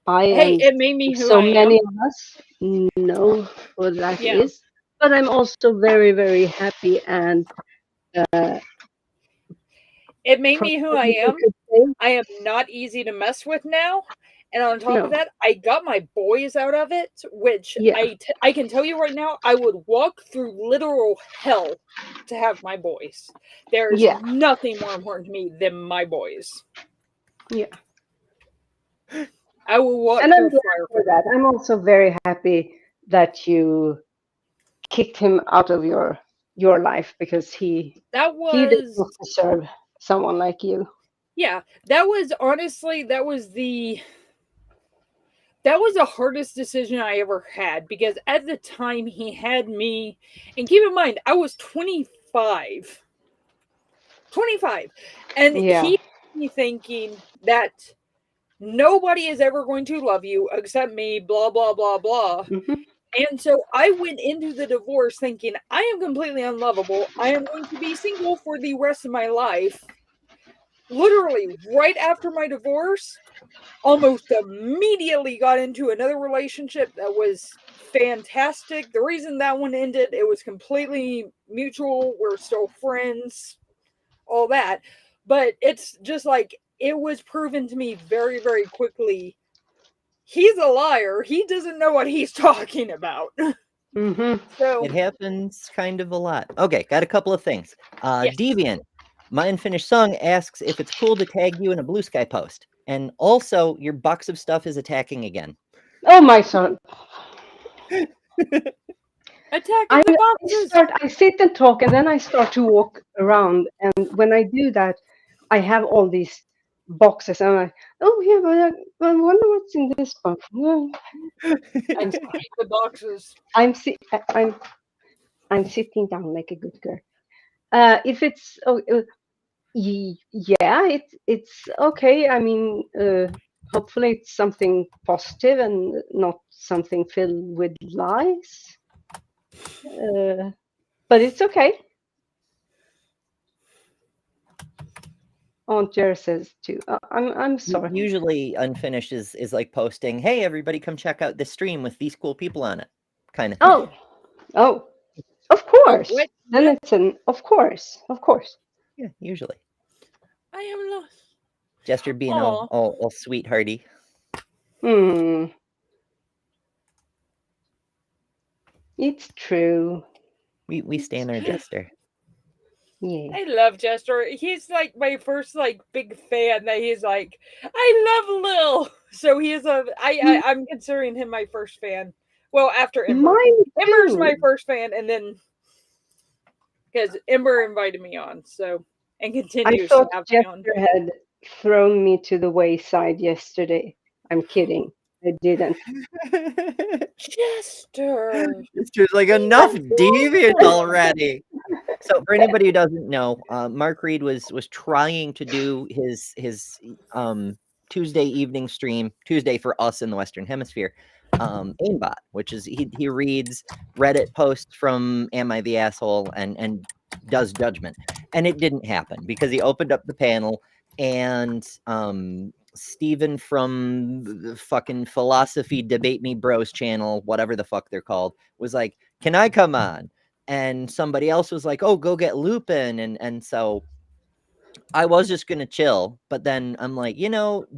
Speaker 3: Hey,
Speaker 7: and
Speaker 3: it made me who
Speaker 7: so
Speaker 3: I am.
Speaker 7: many of us know what that
Speaker 3: Yeah.
Speaker 7: is. But I'm also very, very happy, and
Speaker 3: It made me who I am.
Speaker 7: could say,
Speaker 3: I am not easy to mess with now. And on top
Speaker 7: no.
Speaker 3: of that, I got my boys out of it, which
Speaker 7: Yeah.
Speaker 3: I can tell you right now, I would walk through literal hell to have my boys. There's
Speaker 7: Yeah.
Speaker 3: nothing more important to me than my boys.
Speaker 7: Yeah.
Speaker 3: I will walk
Speaker 7: And I'm
Speaker 3: through
Speaker 7: glad
Speaker 3: fire
Speaker 7: for that. I'm also very happy that you kicked him out of your life, because he
Speaker 3: That
Speaker 7: does
Speaker 3: was,
Speaker 7: not deserve someone like you.
Speaker 3: yeah, that was honestly, that was the hardest decision I ever had, because at the time he had me, and keep in mind, I was 25. 25. And
Speaker 7: Yeah.
Speaker 3: he had me thinking that nobody is ever going to love you except me, blah, blah, blah, blah.
Speaker 7: Mhm.
Speaker 3: And so I went into the divorce thinking I am completely unlovable. I am going to be single for the rest of my life. Literally, right after my divorce, almost immediately got into another relationship that was fantastic. The reason that one ended, it was completely mutual. We're still friends, all that. But it's just like it was proven to me very, very quickly. He's a liar. He doesn't know what he's talking about.
Speaker 7: Mhm.
Speaker 3: So
Speaker 2: It happens kind of a lot. Okay, got a couple of things.
Speaker 3: yes.
Speaker 2: Deviant, my unfinished song asks if it's cool to tag you in a Blue Sky post. And also, your box of stuff is attacking again.
Speaker 7: Oh my son.
Speaker 3: Attacking the boxes.
Speaker 7: I sit and talk, and then I start to walk around. And when I do that, I have all these boxes. And I'm like, oh yeah, but I wonder what's in this box. Yeah. I'm sorry.
Speaker 3: The boxes.
Speaker 7: I'm sitting down like a good girl. If it's yeah, it's okay. I mean, hopefully it's something positive and not something filled with lies. But it's okay. Aunt Jer says too. I'm sorry.
Speaker 2: Usually, unfinished is like posting, "Hey, everybody, come check out this stream with these cool people on it," kind of thing.
Speaker 7: Oh, of course.
Speaker 3: what?
Speaker 7: Then
Speaker 3: Yeah.
Speaker 7: it's an of course.
Speaker 2: Yeah, usually.
Speaker 3: I am lost.
Speaker 2: Jester being all sweethearty.
Speaker 7: Hmm. It's true.
Speaker 2: We stand our Jester.
Speaker 7: Yeah.
Speaker 3: I love Jester. He's like my first like big fan. That he's like, I love Lil. So he is I'm considering him my first fan. Well, after Ember.
Speaker 7: Mine
Speaker 3: Ember's
Speaker 7: too.
Speaker 3: my first fan, and then because Ember invited me on, so and
Speaker 7: I
Speaker 3: continues
Speaker 7: thought
Speaker 3: to have me on.
Speaker 7: Jester had thrown me to the wayside yesterday. I'm kidding. I didn't.
Speaker 3: Jester.
Speaker 2: Jester's like, enough deviant already. So for anybody who doesn't know, Mark Reed was trying to do his Tuesday evening stream, Tuesday for us in the Western Hemisphere, aimbot, which is he reads Reddit posts from Am I the Asshole and does judgment. And it didn't happen because he opened up the panel and Steven from the fucking Philosophy Debate Me Bros channel, whatever the fuck they're called, was like, can I come on? And somebody else was like, oh, go get Lupin. And so I was just going to chill. But then I'm like,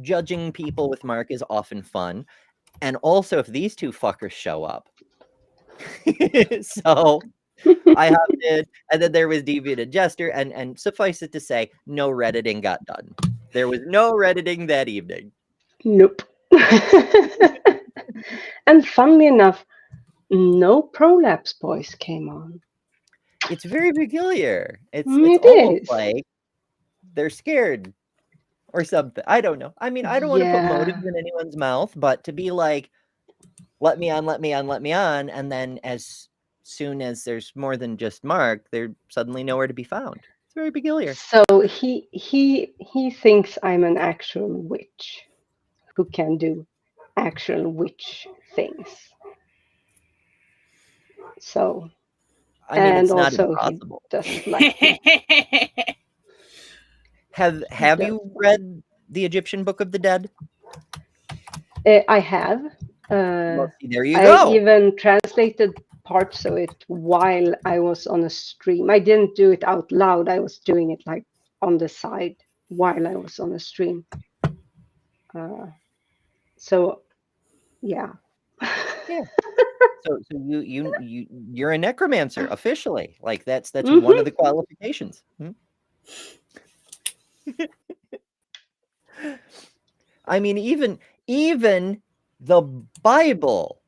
Speaker 2: judging people with Mark is often fun. And also if these two fuckers show up. So I hopped in, and then there was Deviant and Jester, and suffice it to say, no Redditing got done. There was no Redditing that evening.
Speaker 7: Nope. And funnily enough, no Prolapse Boys came on.
Speaker 2: It's very peculiar. It's
Speaker 7: It
Speaker 2: almost
Speaker 7: is.
Speaker 2: like they're scared or something. I don't know. I mean, I don't want to put motives in anyone's mouth, but to be like, let me on, let me on, let me on, and then as soon as there's more than just Mark, they're suddenly nowhere to be found. It's very peculiar.
Speaker 7: So he thinks I'm an actual witch who can do actual witch things. So,
Speaker 2: I mean,
Speaker 7: and
Speaker 2: it's not
Speaker 7: also
Speaker 2: impossible.
Speaker 7: he doesn't like me.
Speaker 2: Have you read the Egyptian Book of the Dead?
Speaker 7: I have.
Speaker 2: Well, see, there you
Speaker 7: I
Speaker 2: go.
Speaker 7: even translated parts of it while I was on a stream. I didn't do it out loud. I was doing it like on the side while I was on a stream. So, yeah.
Speaker 2: Yeah. So you're a necromancer officially. Like that's
Speaker 7: Mhm.
Speaker 2: one of the qualifications. I mean, even the Bible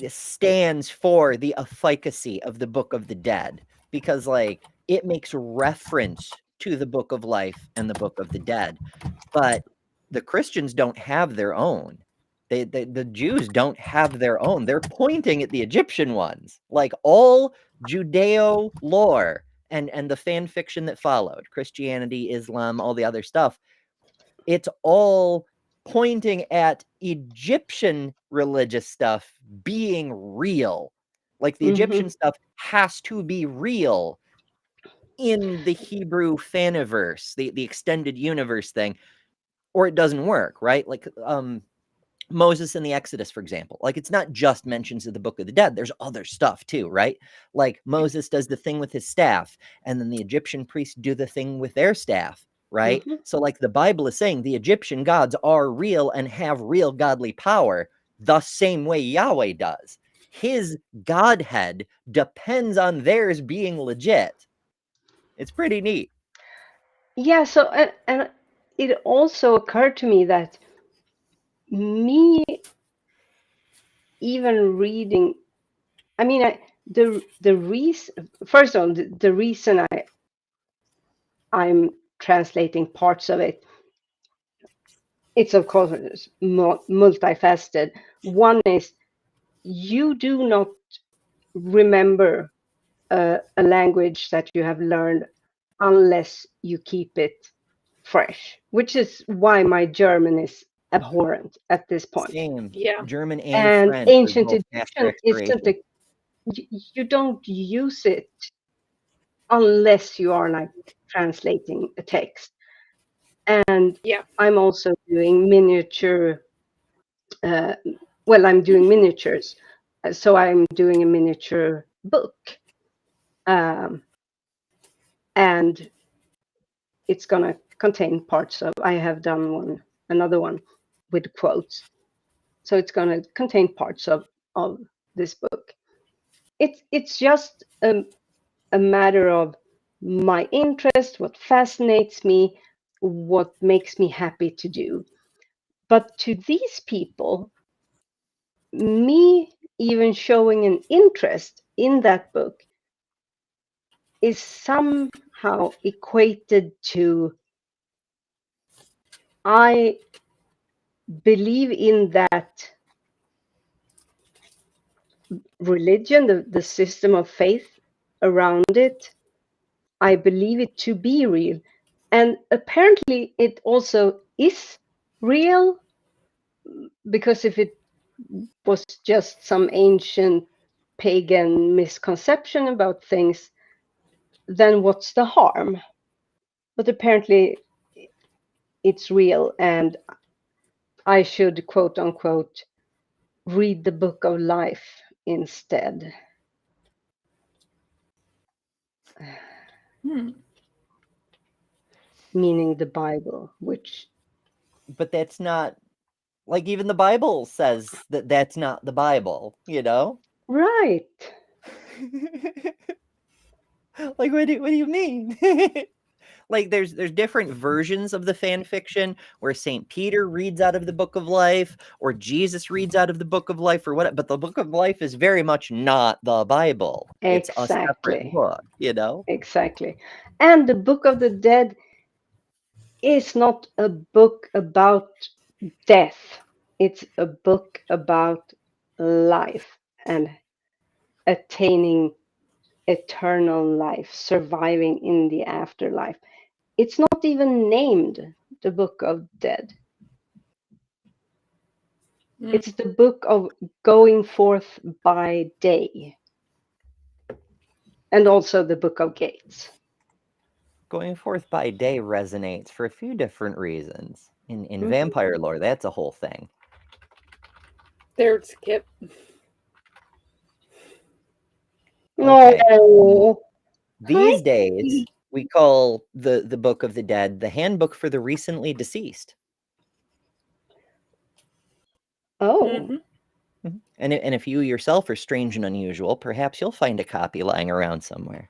Speaker 2: stands for the efficacy of the Book of the Dead, because like it makes reference to the Book of Life and the Book of the Dead, but the Christians don't have their own. The Jews don't have their own. They're pointing at the Egyptian ones. Like all Judeo lore and the fan fiction that followed, Christianity, Islam, all the other stuff, it's all pointing at Egyptian religious stuff being real. Like the Egyptian stuff has to be real in the Hebrew faniverse, the extended universe thing, or it doesn't work, right? Like Moses in the Exodus, for example. Like it's not just mentions of the Book of the Dead. There's other stuff too, right? Like Moses does the thing with his staff, and then the Egyptian priests do the thing with their staff, right? So like the Bible is saying the Egyptian gods are real and have real godly power the same way Yahweh does. His godhead depends on theirs being legit. It's pretty neat.
Speaker 7: Yeah, so and it also occurred to me that me even reading, I mean, the reason, first of all, the reason I'm translating parts of it, it's of course multifaceted. One is you do not remember a language that you have learned unless you keep it fresh, which is why my German is abhorrent at this point.
Speaker 2: Same.
Speaker 3: Yeah.
Speaker 2: German and
Speaker 7: And
Speaker 2: French are
Speaker 7: ancient
Speaker 2: both faster
Speaker 7: Egyptian isn't
Speaker 2: expiration.
Speaker 7: you don't use it unless you are like translating a text. And
Speaker 3: Yeah.
Speaker 7: I'm also doing miniature. I'm doing miniatures, so I'm doing a miniature book, and it's gonna contain parts of. I have done another one with quotes, so it's gonna contain parts of this book. It's just a matter of my interest, what fascinates me, what makes me happy to do. But to these people, me even showing an interest in that book is somehow equated to I believe in that religion, the system of faith around it. I believe it to be real. And apparently it also is real, because if it was just some ancient pagan misconception about things, then what's the harm? But apparently it's real, and I should, quote unquote, read the book of life instead. Meaning the Bible, which.
Speaker 2: But that's not, like, even the Bible says that that's not the Bible, you know?
Speaker 7: Right.
Speaker 2: Like, what do you mean? Like, there's different versions of the fan fiction where Saint Peter reads out of the Book of Life, or Jesus reads out of the Book of Life, or what. But the Book of Life is very much not the Bible. It's a separate
Speaker 7: Exactly.
Speaker 2: book, you know.
Speaker 7: Exactly. And the Book of the Dead is not a book about death. It's a book about life and attaining eternal life, surviving in the afterlife. It's not even named the Book of Dead. It's the book of going forth by day. And also the Book of Gates.
Speaker 2: Going forth by day resonates for a few different reasons. In
Speaker 7: Mhm.
Speaker 2: vampire lore, that's a whole thing.
Speaker 3: There's Kip.
Speaker 2: Okay.
Speaker 7: No.
Speaker 2: These days, we call the Book of the Dead the Handbook for the Recently Deceased.
Speaker 7: Oh.
Speaker 2: And if you yourself are strange and unusual, perhaps you'll find a copy lying around somewhere.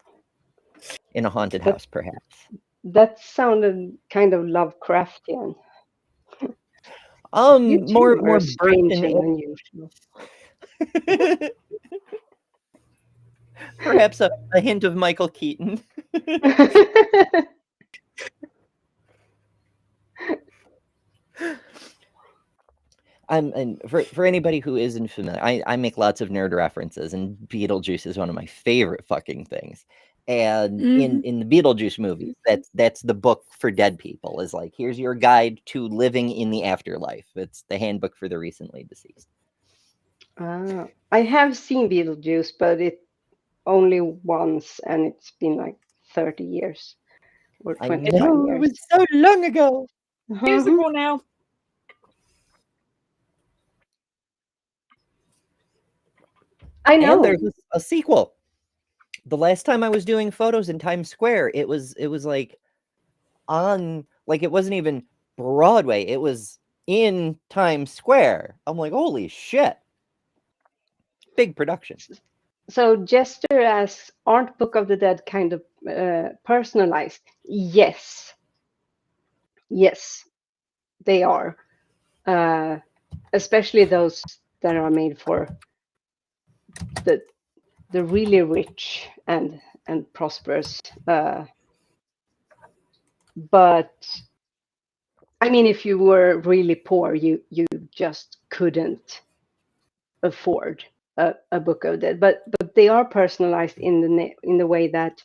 Speaker 2: In a haunted house, perhaps.
Speaker 7: That sounded kind of Lovecraftian. You
Speaker 2: More
Speaker 7: too are
Speaker 2: birth
Speaker 7: strange
Speaker 2: and
Speaker 7: and unusual.
Speaker 2: perhaps a hint of Michael Keaton. And for anybody who isn't familiar, I make lots of nerd references, and Beetlejuice is one of my favorite fucking things. And in the Beetlejuice movies, that's the book for dead people. Is like, here's your guide to living in the afterlife. It's the handbook for the recently deceased.
Speaker 7: I have seen Beetlejuice, but it only once, and it's been like 30 years or
Speaker 2: I
Speaker 7: 25
Speaker 2: know, it
Speaker 7: years.
Speaker 2: was so long ago.
Speaker 3: Musical now.
Speaker 7: I know.
Speaker 2: And there's a sequel. The last time I was doing photos in Times Square, it was like on, like, it wasn't even Broadway. It was in Times Square. I'm like, holy shit. Big production.
Speaker 7: So Jester asks, aren't Book of the Dead kind of personalized? Yes. Yes, they are. Especially those that are made for the really rich and prosperous. But I mean, if you were really poor, you just couldn't afford a Book of Dead. But they are personalized in the way that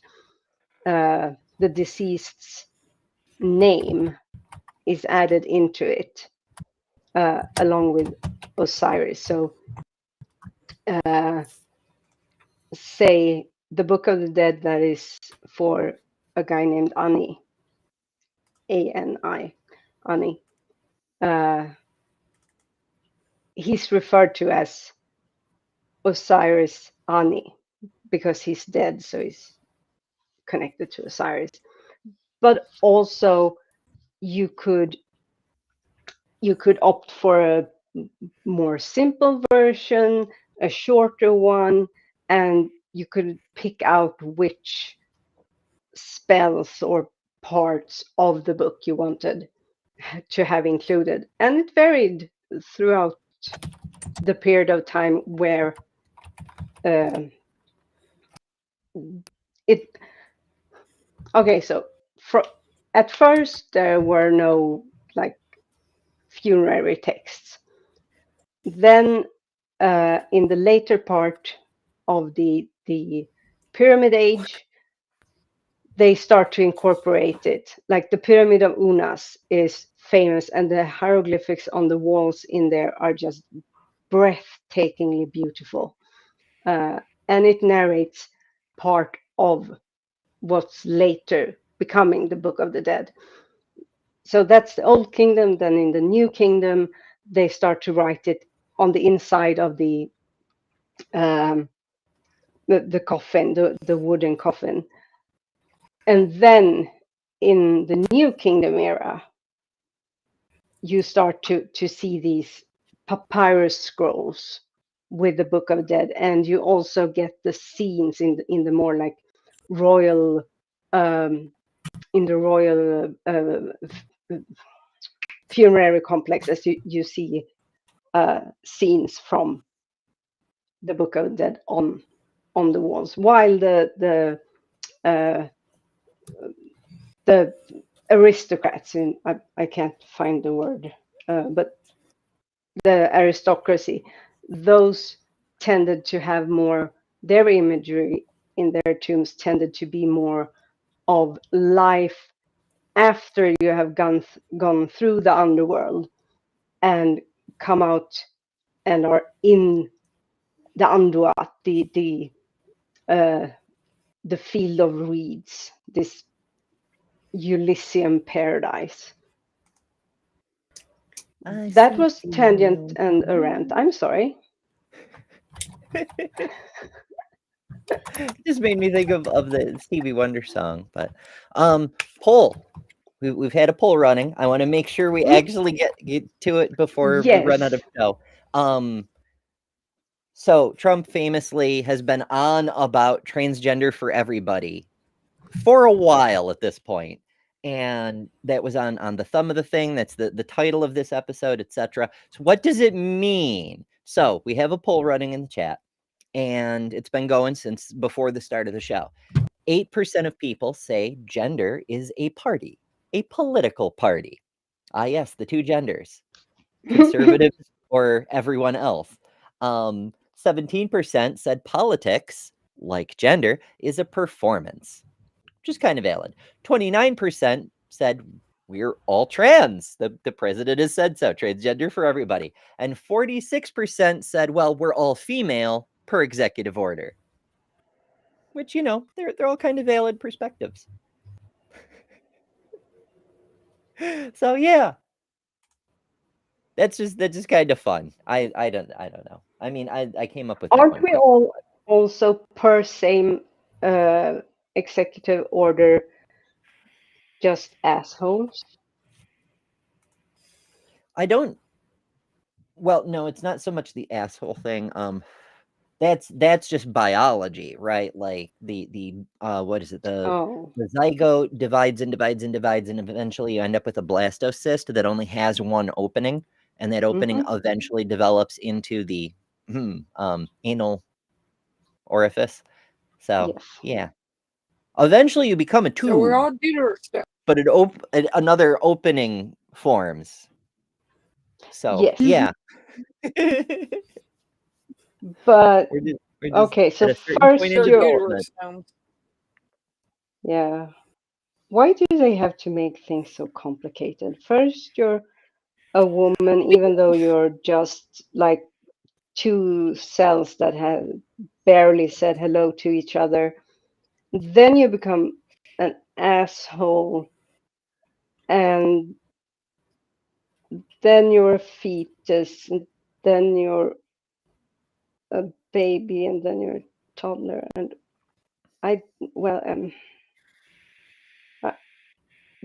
Speaker 7: the deceased's name is added into it along with Osiris. So say the Book of the Dead that is for a guy named Ani, Ani, Ani. He's referred to as Osiris Ani because he's dead, so he's connected to Osiris. But also you could opt for a more simple version, a shorter one, and you could pick out which spells or parts of the book you wanted to have included. And it varied throughout the period of time where it. Okay, so at first there were no like funerary texts. Then in the later part of the Pyramid Age, they start to incorporate it. Like the Pyramid of Unas is famous, and the hieroglyphics on the walls in there are just breathtakingly beautiful. And it narrates part of what's later becoming the Book of the Dead. So that's the Old Kingdom. Then in the New Kingdom, they start to write it on the inside of the coffin, the wooden coffin. And then in the New Kingdom era, you start to see these papyrus scrolls with the Book of Dead, and you also get the scenes in the more like royal, in the royal funerary complex, as you see scenes from the Book of Dead on the walls, while the aristocrats, in I can't find the word, but the aristocracy, those tended to have more, their imagery in their tombs tended to be more of life after you have gone through the underworld and come out and are in the Anduat, the field of reeds, this Elysium paradise. That was tangent and a rant. I'm sorry.
Speaker 2: Just made me think of the Stevie Wonder song. But poll. We've had a poll running. I want to make sure we actually get to it before we run out of show. So Trump famously has been on about transgender for everybody for a while at this point. And that was on the thumb of the thing. That's the title of this episode, etc. So what does it mean? So we have a poll running in the chat, and it's been going since before the start of the show. 8% of people say gender is a party, a political party. Ah, yes, the two genders, conservatives or everyone else. 17% said politics, like gender, is a performance, which is kind of valid. 29% said we're all trans. The president has said so, transgender for everybody. And 46% said, well, we're all female per executive order. Which, you know, they're all kind of valid perspectives. So yeah. That's just kind of fun. I don't know. I mean, I came up with that
Speaker 7: Aren't
Speaker 2: one
Speaker 7: we
Speaker 2: quick.
Speaker 7: all also per same executive order just assholes?
Speaker 2: I don't. Well, no, it's not so much the asshole thing. That's just biology, right? Like the what is it?
Speaker 7: Oh.
Speaker 2: The zygote divides and divides and divides, and eventually you end up with a blastocyst that only has one opening, and that opening eventually develops into the anal orifice. So
Speaker 7: Yes.
Speaker 2: yeah, eventually you become a tube.
Speaker 3: So we're all deuterostome.
Speaker 2: But another opening forms. So
Speaker 7: Yes.
Speaker 2: yeah.
Speaker 7: But
Speaker 2: we're just
Speaker 7: okay, so
Speaker 2: at a certain
Speaker 7: first
Speaker 2: point in
Speaker 3: They're
Speaker 2: development.
Speaker 3: deuterostomes.
Speaker 7: yeah. Why do they have to make things so complicated? First, you're a woman, even though you're just like two cells that have barely said hello to each other. Then you become an asshole, and then you're a fetus, and then you're a baby, and then you're a toddler. And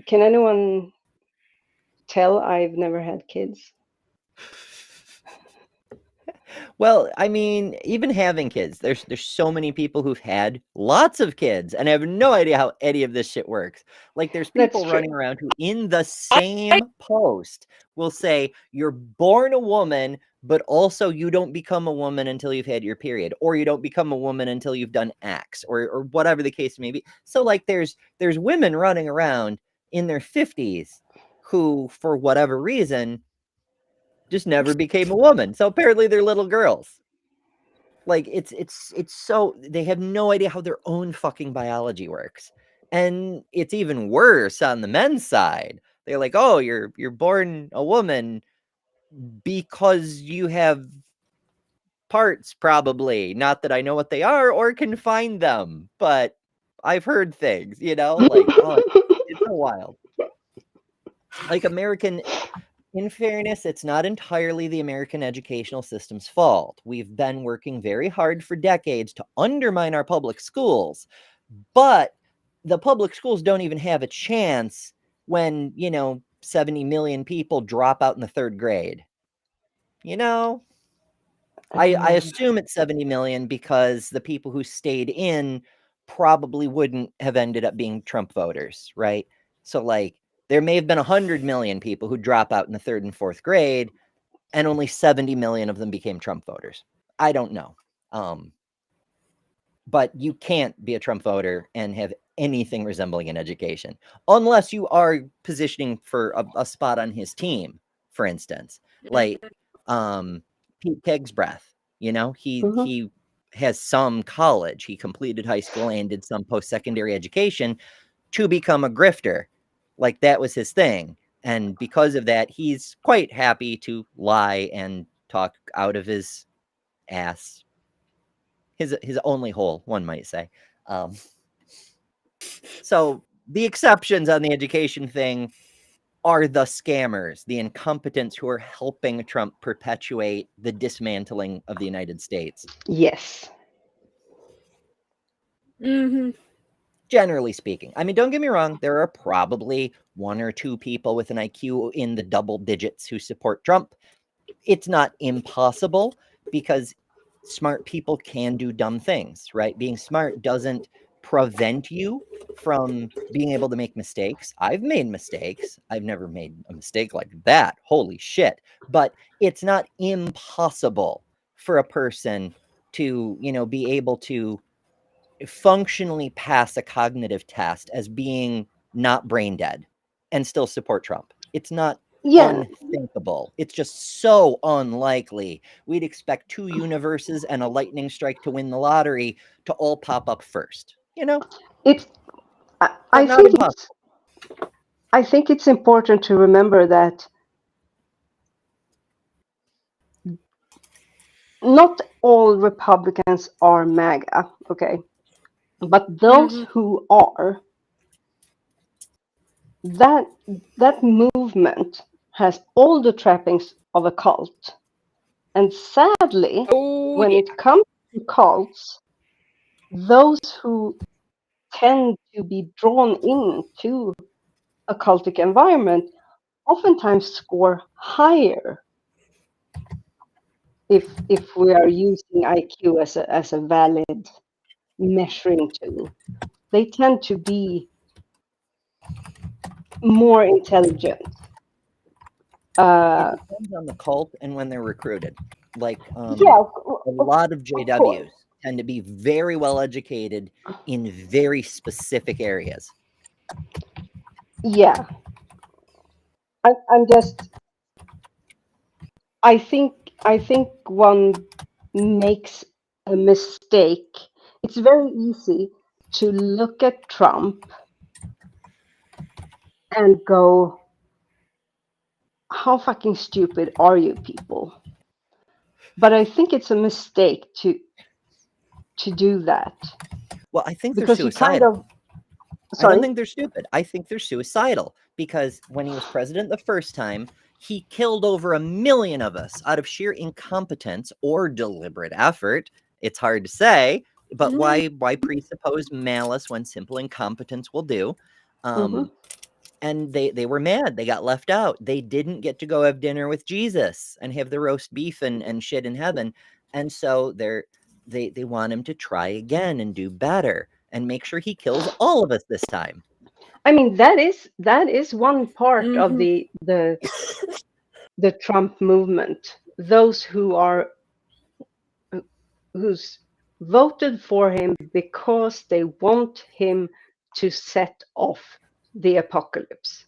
Speaker 7: can anyone tell I've never had kids?
Speaker 2: Well, I mean, even having kids, there's so many people who've had lots of kids and have no idea how any of this shit works. Like there's people running around who in the same post will say you're born a woman, but also you don't become a woman until you've had your period, or you don't become a woman until you've done X, or whatever the case may be. So like there's women running around in their 50s who, for whatever reason, just never became a woman. So apparently they're little girls. Like it's so they have no idea how their own fucking biology works. And it's even worse on the men's side. They're like, "Oh, you're born a woman because you have parts, probably. Not that I know what they are or can find them, but I've heard things, you know? Like, oh, it's so wild. Like in fairness, it's not entirely the American educational system's fault. We've been working very hard for decades to undermine our public schools, but the public schools don't even have a chance when, 70 million people drop out in the third grade. You know? I assume it's 70 million because the people who stayed in probably wouldn't have ended up being Trump voters, right? So like there may have been 100 million people who drop out in the 3rd and 4th grade, and only 70 million of them became Trump voters. I don't know. But you can't be a Trump voter and have anything resembling an education unless you are positioning for a spot on his team, for instance, like Pete Kegsbreath. You know, he has some college. He completed high school and did some post-secondary education to become a grifter. Like that was his thing. And because of that, he's quite happy to lie and talk out of his ass. His only hole, one might say. So the exceptions on the education thing are the scammers, the incompetents who are helping Trump perpetuate the dismantling of the United States.
Speaker 7: Yes.
Speaker 2: Generally speaking. I mean, don't get me wrong, there are probably 1 or 2 people with an IQ in the double digits who support Trump. It's not impossible because smart people can do dumb things, right? Being smart doesn't prevent you from being able to make mistakes. I've made mistakes. I've never made a mistake like that. Holy shit. But it's not impossible for a person to, you know, be able to functionally pass a cognitive test as being not brain dead and still support Trump. It's not unthinkable. It's just so unlikely. We'd expect 2 universes and a lightning strike to win the lottery to all pop up first. You know,
Speaker 7: It's. I
Speaker 2: not
Speaker 7: think
Speaker 2: impossible.
Speaker 7: I think it's important to remember that not all Republicans are MAGA, okay? But those who are, that movement has all the trappings of a cult. And sadly, when it comes to cults, those who tend to be drawn into a cultic environment oftentimes score higher if we are using IQ as a valid measuring tool. They tend to be more intelligent.
Speaker 2: It depends on the cult and when they're recruited. Like a lot of JWs tend to be very well educated in very specific areas.
Speaker 7: Yeah. I think one makes a mistake. It's very easy to look at Trump and go, how fucking stupid are you people? But I think it's a mistake to do that.
Speaker 2: Well, I think
Speaker 7: because
Speaker 2: they're suicidal.
Speaker 7: Sorry?
Speaker 2: I don't think they're stupid. I think they're suicidal because when he was president the first time, he killed over 1 million of us out of sheer incompetence or deliberate effort. It's hard to say, but why presuppose malice when simple incompetence will do? And they were mad. They got left out. They didn't get to go have dinner with Jesus and have the roast beef and shit in heaven. And so they want him to try again and do better and make sure he kills all of us this time.
Speaker 7: I mean, that is one part of the Trump movement. Those who's voted for him because they want him to set off the apocalypse.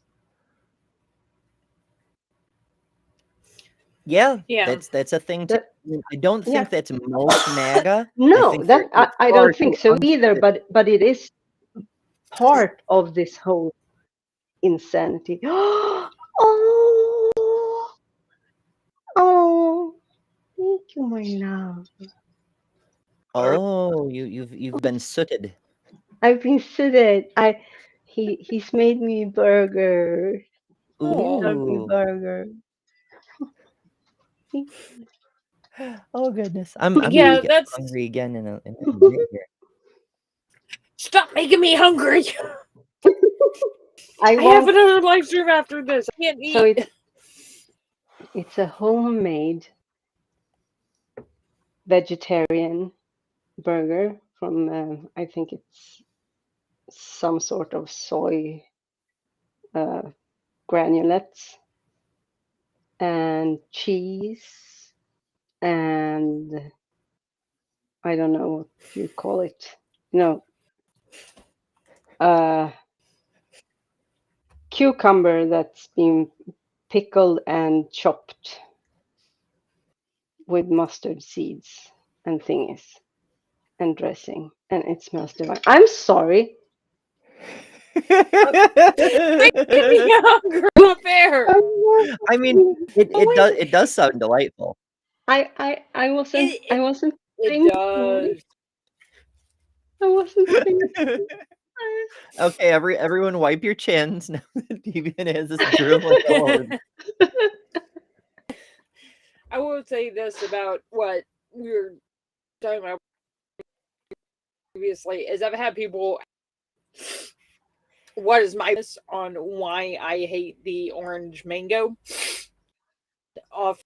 Speaker 2: Yeah. That's a thing too. I don't think that's most MAGA.
Speaker 7: No, I don't think so either. But it is part of this whole insanity. Oh, thank you, my love.
Speaker 2: Oh, you've been sooted.
Speaker 7: I've been sooted. He's made me burger.
Speaker 2: Ooh.
Speaker 7: Burger.
Speaker 2: Oh goodness, I'm gonna get hungry again in a minute here.
Speaker 3: Stop making me hungry. I have another live stream after this. I can't eat.
Speaker 7: So it's a homemade vegetarian burger from I think it's some sort of soy granulates and cheese and I don't know what you call it. Cucumber that's been pickled and chopped with mustard seeds and thingies and dressing, and it smells divine. I'm sorry.
Speaker 3: Making me hungry up there.
Speaker 2: I mean, it does sound delightful.
Speaker 7: I wasn't
Speaker 3: It
Speaker 7: thinking.
Speaker 3: does.
Speaker 7: I wasn't thinking.
Speaker 2: Okay, everyone wipe your chins now that Deviant has this drooling alone.
Speaker 3: I will say this about what we were talking about previously is I've had people. What is my on why I hate the orange mango? Off,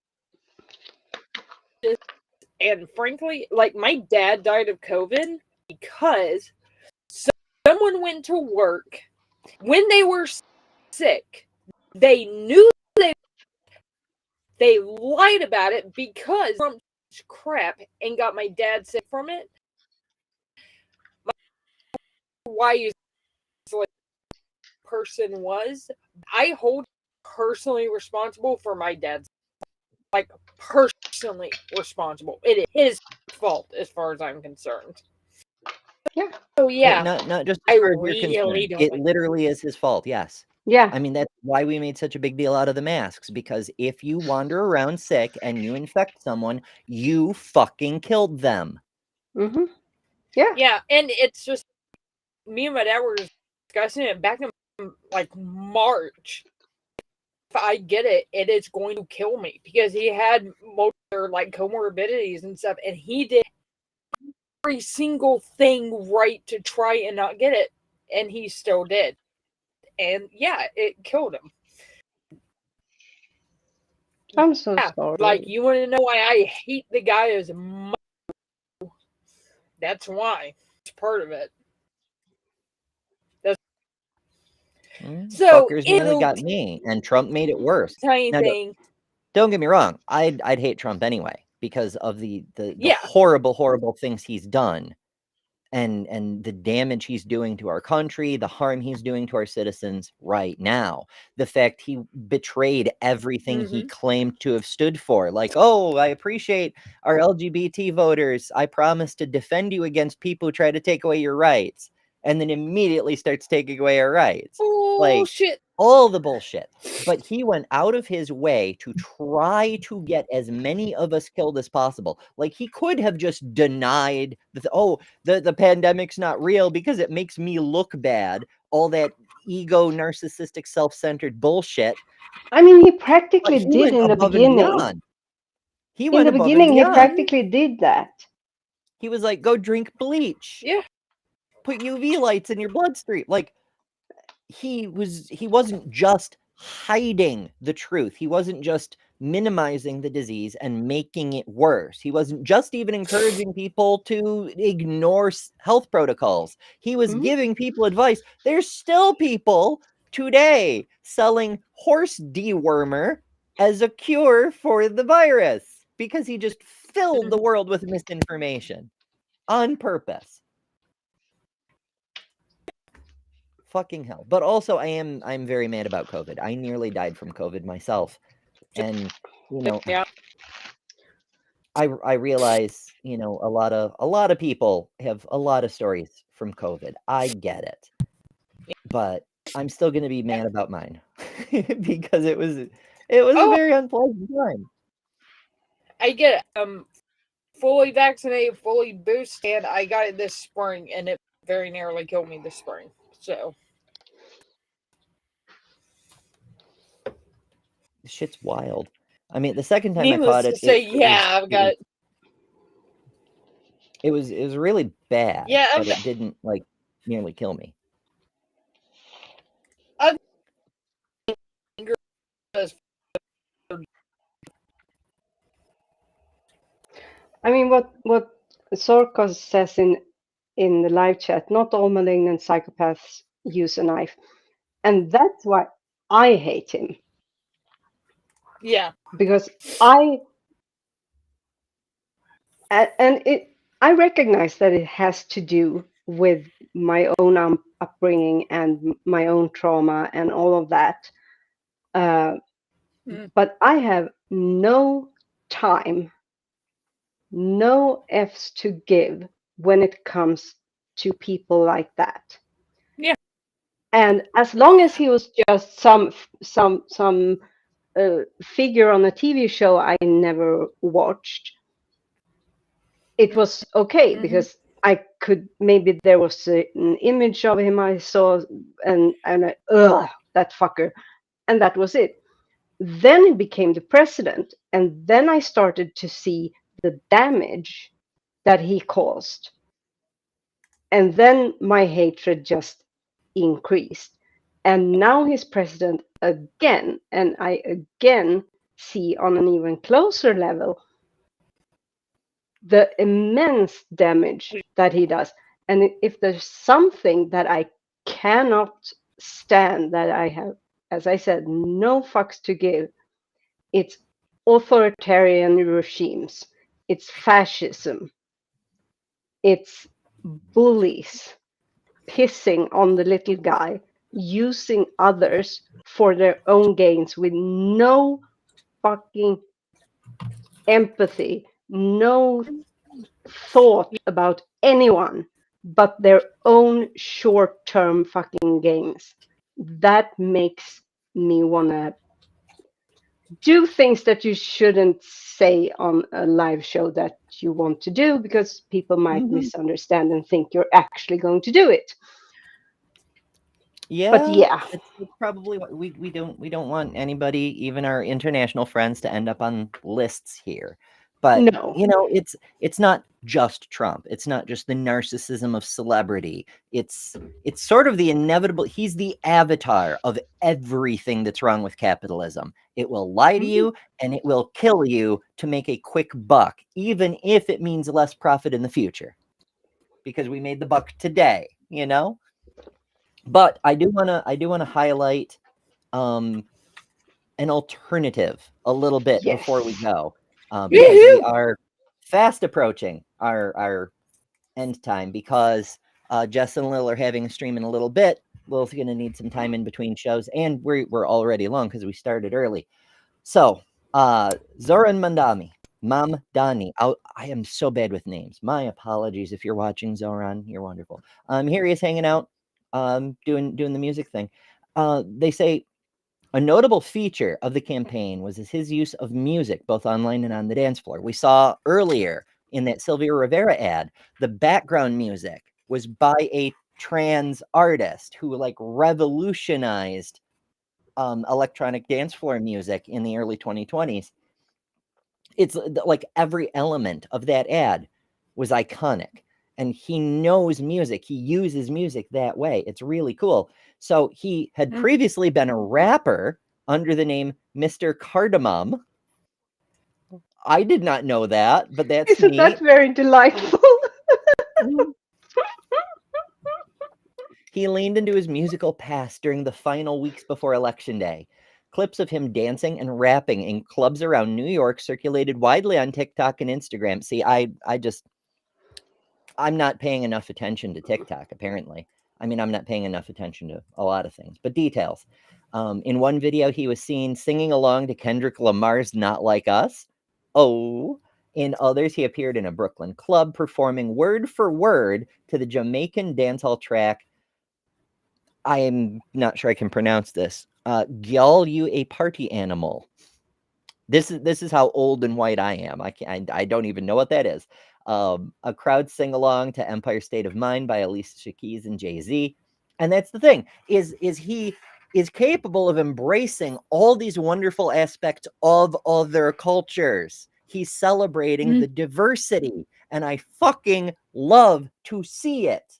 Speaker 3: and frankly, like my dad died of COVID because someone went to work when they were sick. They knew they lied about it because crap and got my dad sick from it. Why you person was, I hold personally responsible for my dad's, like personally responsible. It is his fault as far as I'm concerned.
Speaker 7: Yeah.
Speaker 3: So yeah,
Speaker 2: Not just as far as you're concerned. It
Speaker 3: don't.
Speaker 2: literally is his fault. Yes.
Speaker 7: Yeah.
Speaker 2: I mean, that's why we made such a big deal out of the masks, because if you wander around sick and you infect someone, you fucking killed them.
Speaker 7: Mm-hmm. Yeah.
Speaker 3: Yeah, and it's just me and my dad were discussing it back in like March. If I get it, it is going to kill me because he had most like comorbidities and stuff, and he did every single thing right to try and not get it, and he still did. And yeah, it killed him.
Speaker 7: I'm so sorry.
Speaker 3: Like, you want to know why I hate the guy as much? That's why. It's part of it. So
Speaker 2: Fuckers nearly got me, and Trump made it worse. Now, don't get me wrong. I'd hate Trump anyway because of the horrible things he's done, and the damage he's doing to our country, the harm he's doing to our citizens right now. The fact he betrayed everything he claimed to have stood for. Like, oh, I appreciate our LGBT voters. I promise to defend you against people who try to take away your rights. And then immediately starts taking away our rights.
Speaker 3: Shit.
Speaker 2: All the bullshit. But he went out of his way to try to get as many of us killed as possible. Like, he could have just denied the pandemic's not real because it makes me look bad. All that ego, narcissistic, self-centered bullshit.
Speaker 7: I mean, he practically did in the beginning.
Speaker 2: He went above and beyond.
Speaker 7: He practically did that.
Speaker 2: He was like, go drink bleach.
Speaker 3: Yeah.
Speaker 2: Put UV lights in your bloodstream. Like, he wasn't just hiding the truth. He wasn't just minimizing the disease and making it worse. He wasn't just even encouraging people to ignore health protocols. He was giving people advice. There's still people today selling horse dewormer as a cure for the virus because he just filled the world with misinformation on purpose. Fucking hell. But also I'm very mad about COVID. I nearly died from COVID myself. And I realize, a lot of people have a lot of stories from COVID. I get it. But I'm still going to be mad about mine because it was a very unpleasant time.
Speaker 3: I get it. Fully vaccinated, fully boosted, and I got it this spring, and it very nearly killed me this spring. So
Speaker 2: shit's wild. I mean, the second time
Speaker 3: needless
Speaker 2: I caught it,
Speaker 3: to say, I've got it.
Speaker 2: It was really bad.
Speaker 3: Yeah,
Speaker 2: but it didn't like nearly kill me.
Speaker 7: I mean, what Sorkos says in the live chat, not all malignant psychopaths use a knife, and that's why I hate him,
Speaker 3: Yeah.
Speaker 7: because and it I recognize that it has to do with my own upbringing and my own trauma and all of that.
Speaker 3: Mm.
Speaker 7: But I have no time, no F's to give when it comes to people like that.
Speaker 3: Yeah.
Speaker 7: And as long as he was just some figure on a TV show I never watched, it was okay,
Speaker 3: Mhm.
Speaker 7: because I could, maybe there was an image of him I saw, and ugh, that fucker, and that was it. Then he became the president, and then I started to see the damage that he caused, and then my hatred just increased. And now he's president again, and I again see on an even closer level the immense damage that he does. And if there's something that I cannot stand, that I have, as I said, no fucks to give, it's authoritarian regimes, it's fascism, it's bullies pissing on the little guy, using others for their own gains with no fucking empathy, no thought about anyone but their own short-term fucking gains. That makes me want to do things that you shouldn't say on a live show that you want to do, because people might misunderstand and think you're actually going to do it.
Speaker 2: Yeah,
Speaker 7: But yeah,
Speaker 2: it's probably what we don't want anybody, even our international friends, to end up on lists here. But
Speaker 7: no.
Speaker 2: it's not just Trump. It's not just the narcissism of celebrity. It's sort of the inevitable. He's the avatar of everything that's wrong with capitalism. It will lie to you and it will kill you to make a quick buck, even if it means less profit in the future, because we made the buck today, But I do want to highlight an alternative a little bit before we
Speaker 7: Yes.
Speaker 2: go, because we
Speaker 3: Woohoo!
Speaker 2: are fast approaching our end time, because Jess and Lil are having a stream in a little bit. Lil's going to need some time in between shows, and we're already long because we started early. So Zoran Mamdani. I am so bad with names. My apologies if you're watching, Zoran. You're wonderful. Here he is hanging out, doing the music thing. They say a notable feature of the campaign was his use of music, both online and on the dance floor. We saw earlier in that Sylvia Rivera ad, the background music was by a trans artist who revolutionized electronic dance floor music in the early 2020s. It's like every element of that ad was iconic, and he knows music. He uses music that way. It's really cool. So he had previously been a rapper under the name Mr. Cardamom. I did not know that, but that's
Speaker 7: Isn't that
Speaker 2: neat.
Speaker 7: very delightful?
Speaker 2: He leaned into his musical past during the final weeks before Election Day. Clips of him dancing and rapping in clubs around New York circulated widely on TikTok and Instagram. See, I'm not paying enough attention to TikTok, apparently. I mean, I'm not paying enough attention to a lot of things, but details. In one video, he was seen singing along to Kendrick Lamar's Not Like Us. Oh. In others, he appeared in a Brooklyn club performing word for word to the Jamaican dancehall track. I am not sure I can pronounce this. Gyal, you a party animal. This is how old and white I am. I don't even know what that is. A crowd sing along to Empire State of Mind by Alicia Keys and Jay-Z. And that's the thing, is he is capable of embracing all these wonderful aspects of other cultures. He's celebrating the diversity, and I fucking love to see it.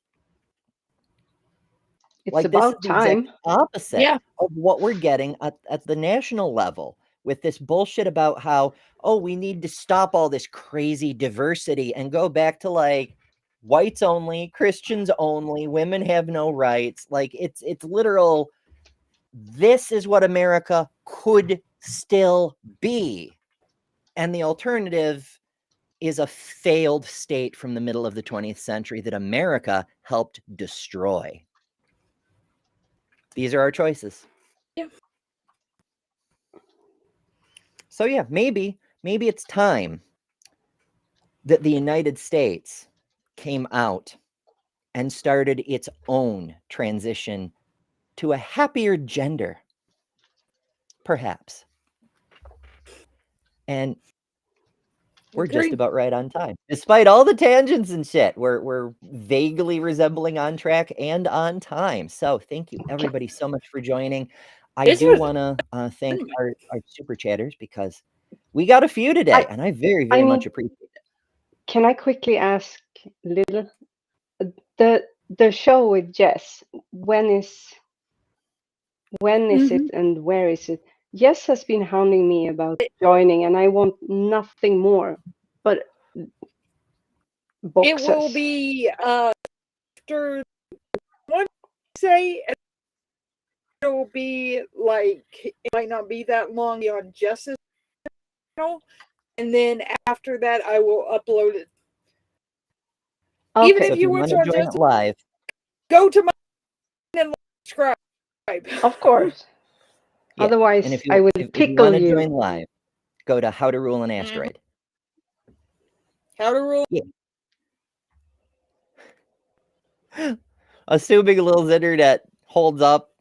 Speaker 7: It's
Speaker 2: Like, this is
Speaker 7: about
Speaker 2: the exact
Speaker 7: time.
Speaker 2: opposite
Speaker 3: Yeah.
Speaker 2: of what we're getting at the national level, with this bullshit about how, oh, we need to stop all this crazy diversity and go back to like whites only, Christians only, women have no rights. Like it's literal. This is what America could still be. And the alternative is a failed state from the middle of the 20th century that America helped destroy. These are our choices.
Speaker 3: Yeah.
Speaker 2: So yeah, maybe it's time that the United States came out and started its own transition to a happier gender. Perhaps. And we're just
Speaker 3: Agreed.
Speaker 2: about right on time. Despite all the tangents and shit, we're vaguely resembling on track and on time. So thank you everybody so much for joining. I
Speaker 3: This
Speaker 2: do
Speaker 3: was
Speaker 2: want to thank our super chatters because we got a few today, and I very, very much appreciate it.
Speaker 7: Can I quickly ask little the show with Jess? When is it and where is it? Jess has been hounding me about joining, and I want nothing more but boxes.
Speaker 3: It will be after one say it will be like it might not be that long on Jess's channel, and then after that I will upload it.
Speaker 7: Okay.
Speaker 3: Even
Speaker 2: So
Speaker 3: if you
Speaker 2: want
Speaker 3: watch
Speaker 2: to
Speaker 3: on
Speaker 2: join
Speaker 3: Jess,
Speaker 2: it live,
Speaker 3: go to my and subscribe.
Speaker 7: Of course.
Speaker 2: yeah.
Speaker 7: Otherwise,
Speaker 2: And if you,
Speaker 7: I will
Speaker 2: if you
Speaker 7: tickle
Speaker 2: want to
Speaker 7: you.
Speaker 2: join live, go to How to Rule an Asteroid.
Speaker 3: How to rule.
Speaker 2: Yeah. Assuming Lil's internet holds up,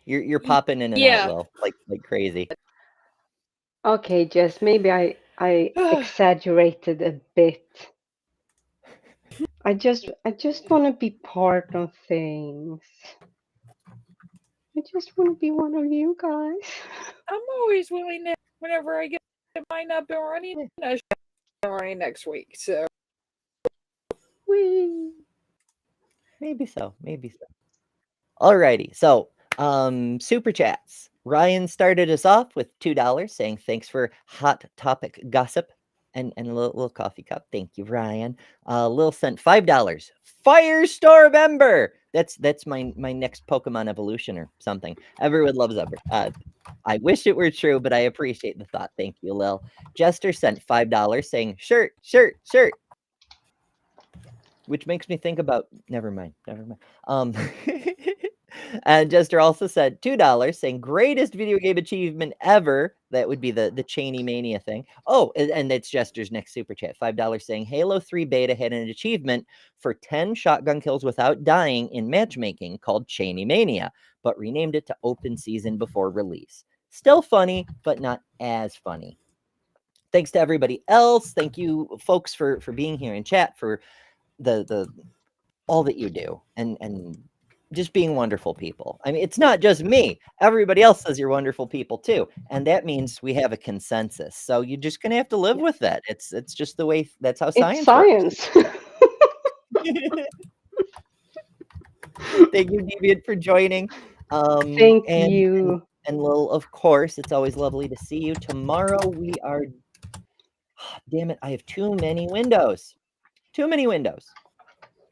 Speaker 2: you're popping in and
Speaker 3: Yeah.
Speaker 2: out, Lil, like crazy.
Speaker 7: Okay, Jess, maybe I exaggerated a bit. I just want to be part of things. I just want to be one of you guys.
Speaker 3: I'm always willing to whenever I get mine up and running. I should be running next week. So
Speaker 7: Whee!
Speaker 2: Maybe so. Alrighty. So, super chats. Ryan started us off with $2, saying thanks for hot topic gossip and a little coffee cup. Thank you, Ryan. Lil sent $5. Firestorm Ember. That's my next Pokemon evolution or something. Everyone loves Ember. I wish it were true, but I appreciate the thought. Thank you, Lil. Jester sent $5, saying shirt. Which makes me think about never mind. And Jester also said $2, saying greatest video game achievement ever. That would be the Cheney Mania thing. Oh, and that's Jester's next super chat. $5 saying Halo 3 beta had an achievement for 10 shotgun kills without dying in matchmaking called Cheney Mania, but renamed it to open season before release. Still funny, but not as funny. Thanks to everybody else. Thank you, folks, for being here in chat, for the all that you do and just being wonderful people. I mean, it's not just me. Everybody else says you're wonderful people too, and that means we have a consensus. So you're just gonna have to live with that. It's just the way. That's how science works. Thank you, Deviant, for joining.
Speaker 7: Thank you.
Speaker 2: And Lil, of course, it's always lovely to see you. Tomorrow we are. Damn it! I have too many windows. Too many windows.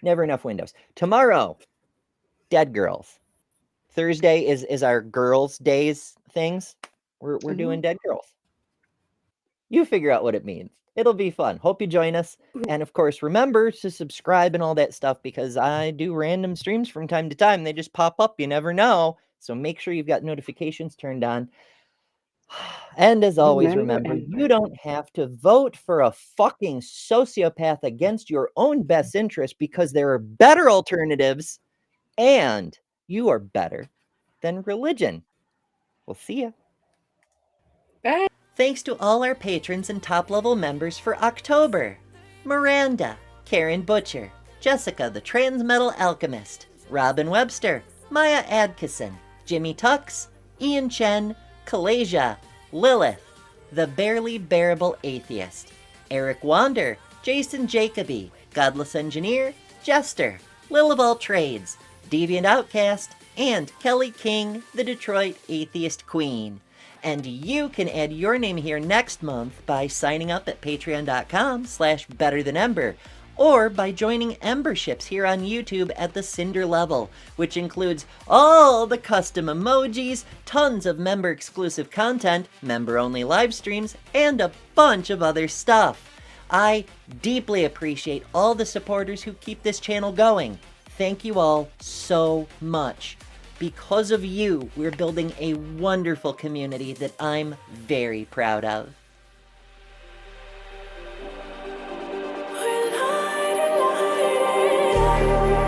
Speaker 2: Never enough windows. Tomorrow, Dead Girls. Thursday is our girls' days things. We're doing Dead Girls. You figure out what it means. It'll be fun. Hope you join us. And of course, remember to subscribe and all that stuff because I do random streams from time to time. They just pop up. You never know. So make sure you've got notifications turned on. And as always, remember, you don't have to vote for a fucking sociopath against your own best interest because there are better alternatives and you are better than religion. We'll see ya.
Speaker 3: bye.
Speaker 2: Thanks to all our patrons and top-level members for October. Miranda, Karen Butcher, Jessica the Transmetal Alchemist, Robin Webster, Maya Adkison, Jimmy Tux, Ian Chen, Kalasia, Lilith, The Barely Bearable Atheist, Eric Wander, Jason Jacoby, Godless Engineer, Jester, Lil of All Trades, Deviant Outcast, and Kelly King, the Detroit Atheist Queen. And you can add your name here next month by signing up at patreon.com/betterthanember, or by joining Emberships here on YouTube at the Cinder level, which includes all the custom emojis, tons of member-exclusive content, member-only live streams, and a bunch of other stuff. I deeply appreciate all the supporters who keep this channel going. Thank you all so much. Because of you, we're building a wonderful community that I'm very proud of.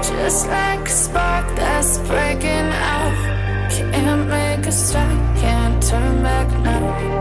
Speaker 1: Just like a spark that's breaking out. Can't make a stop, can't turn back now.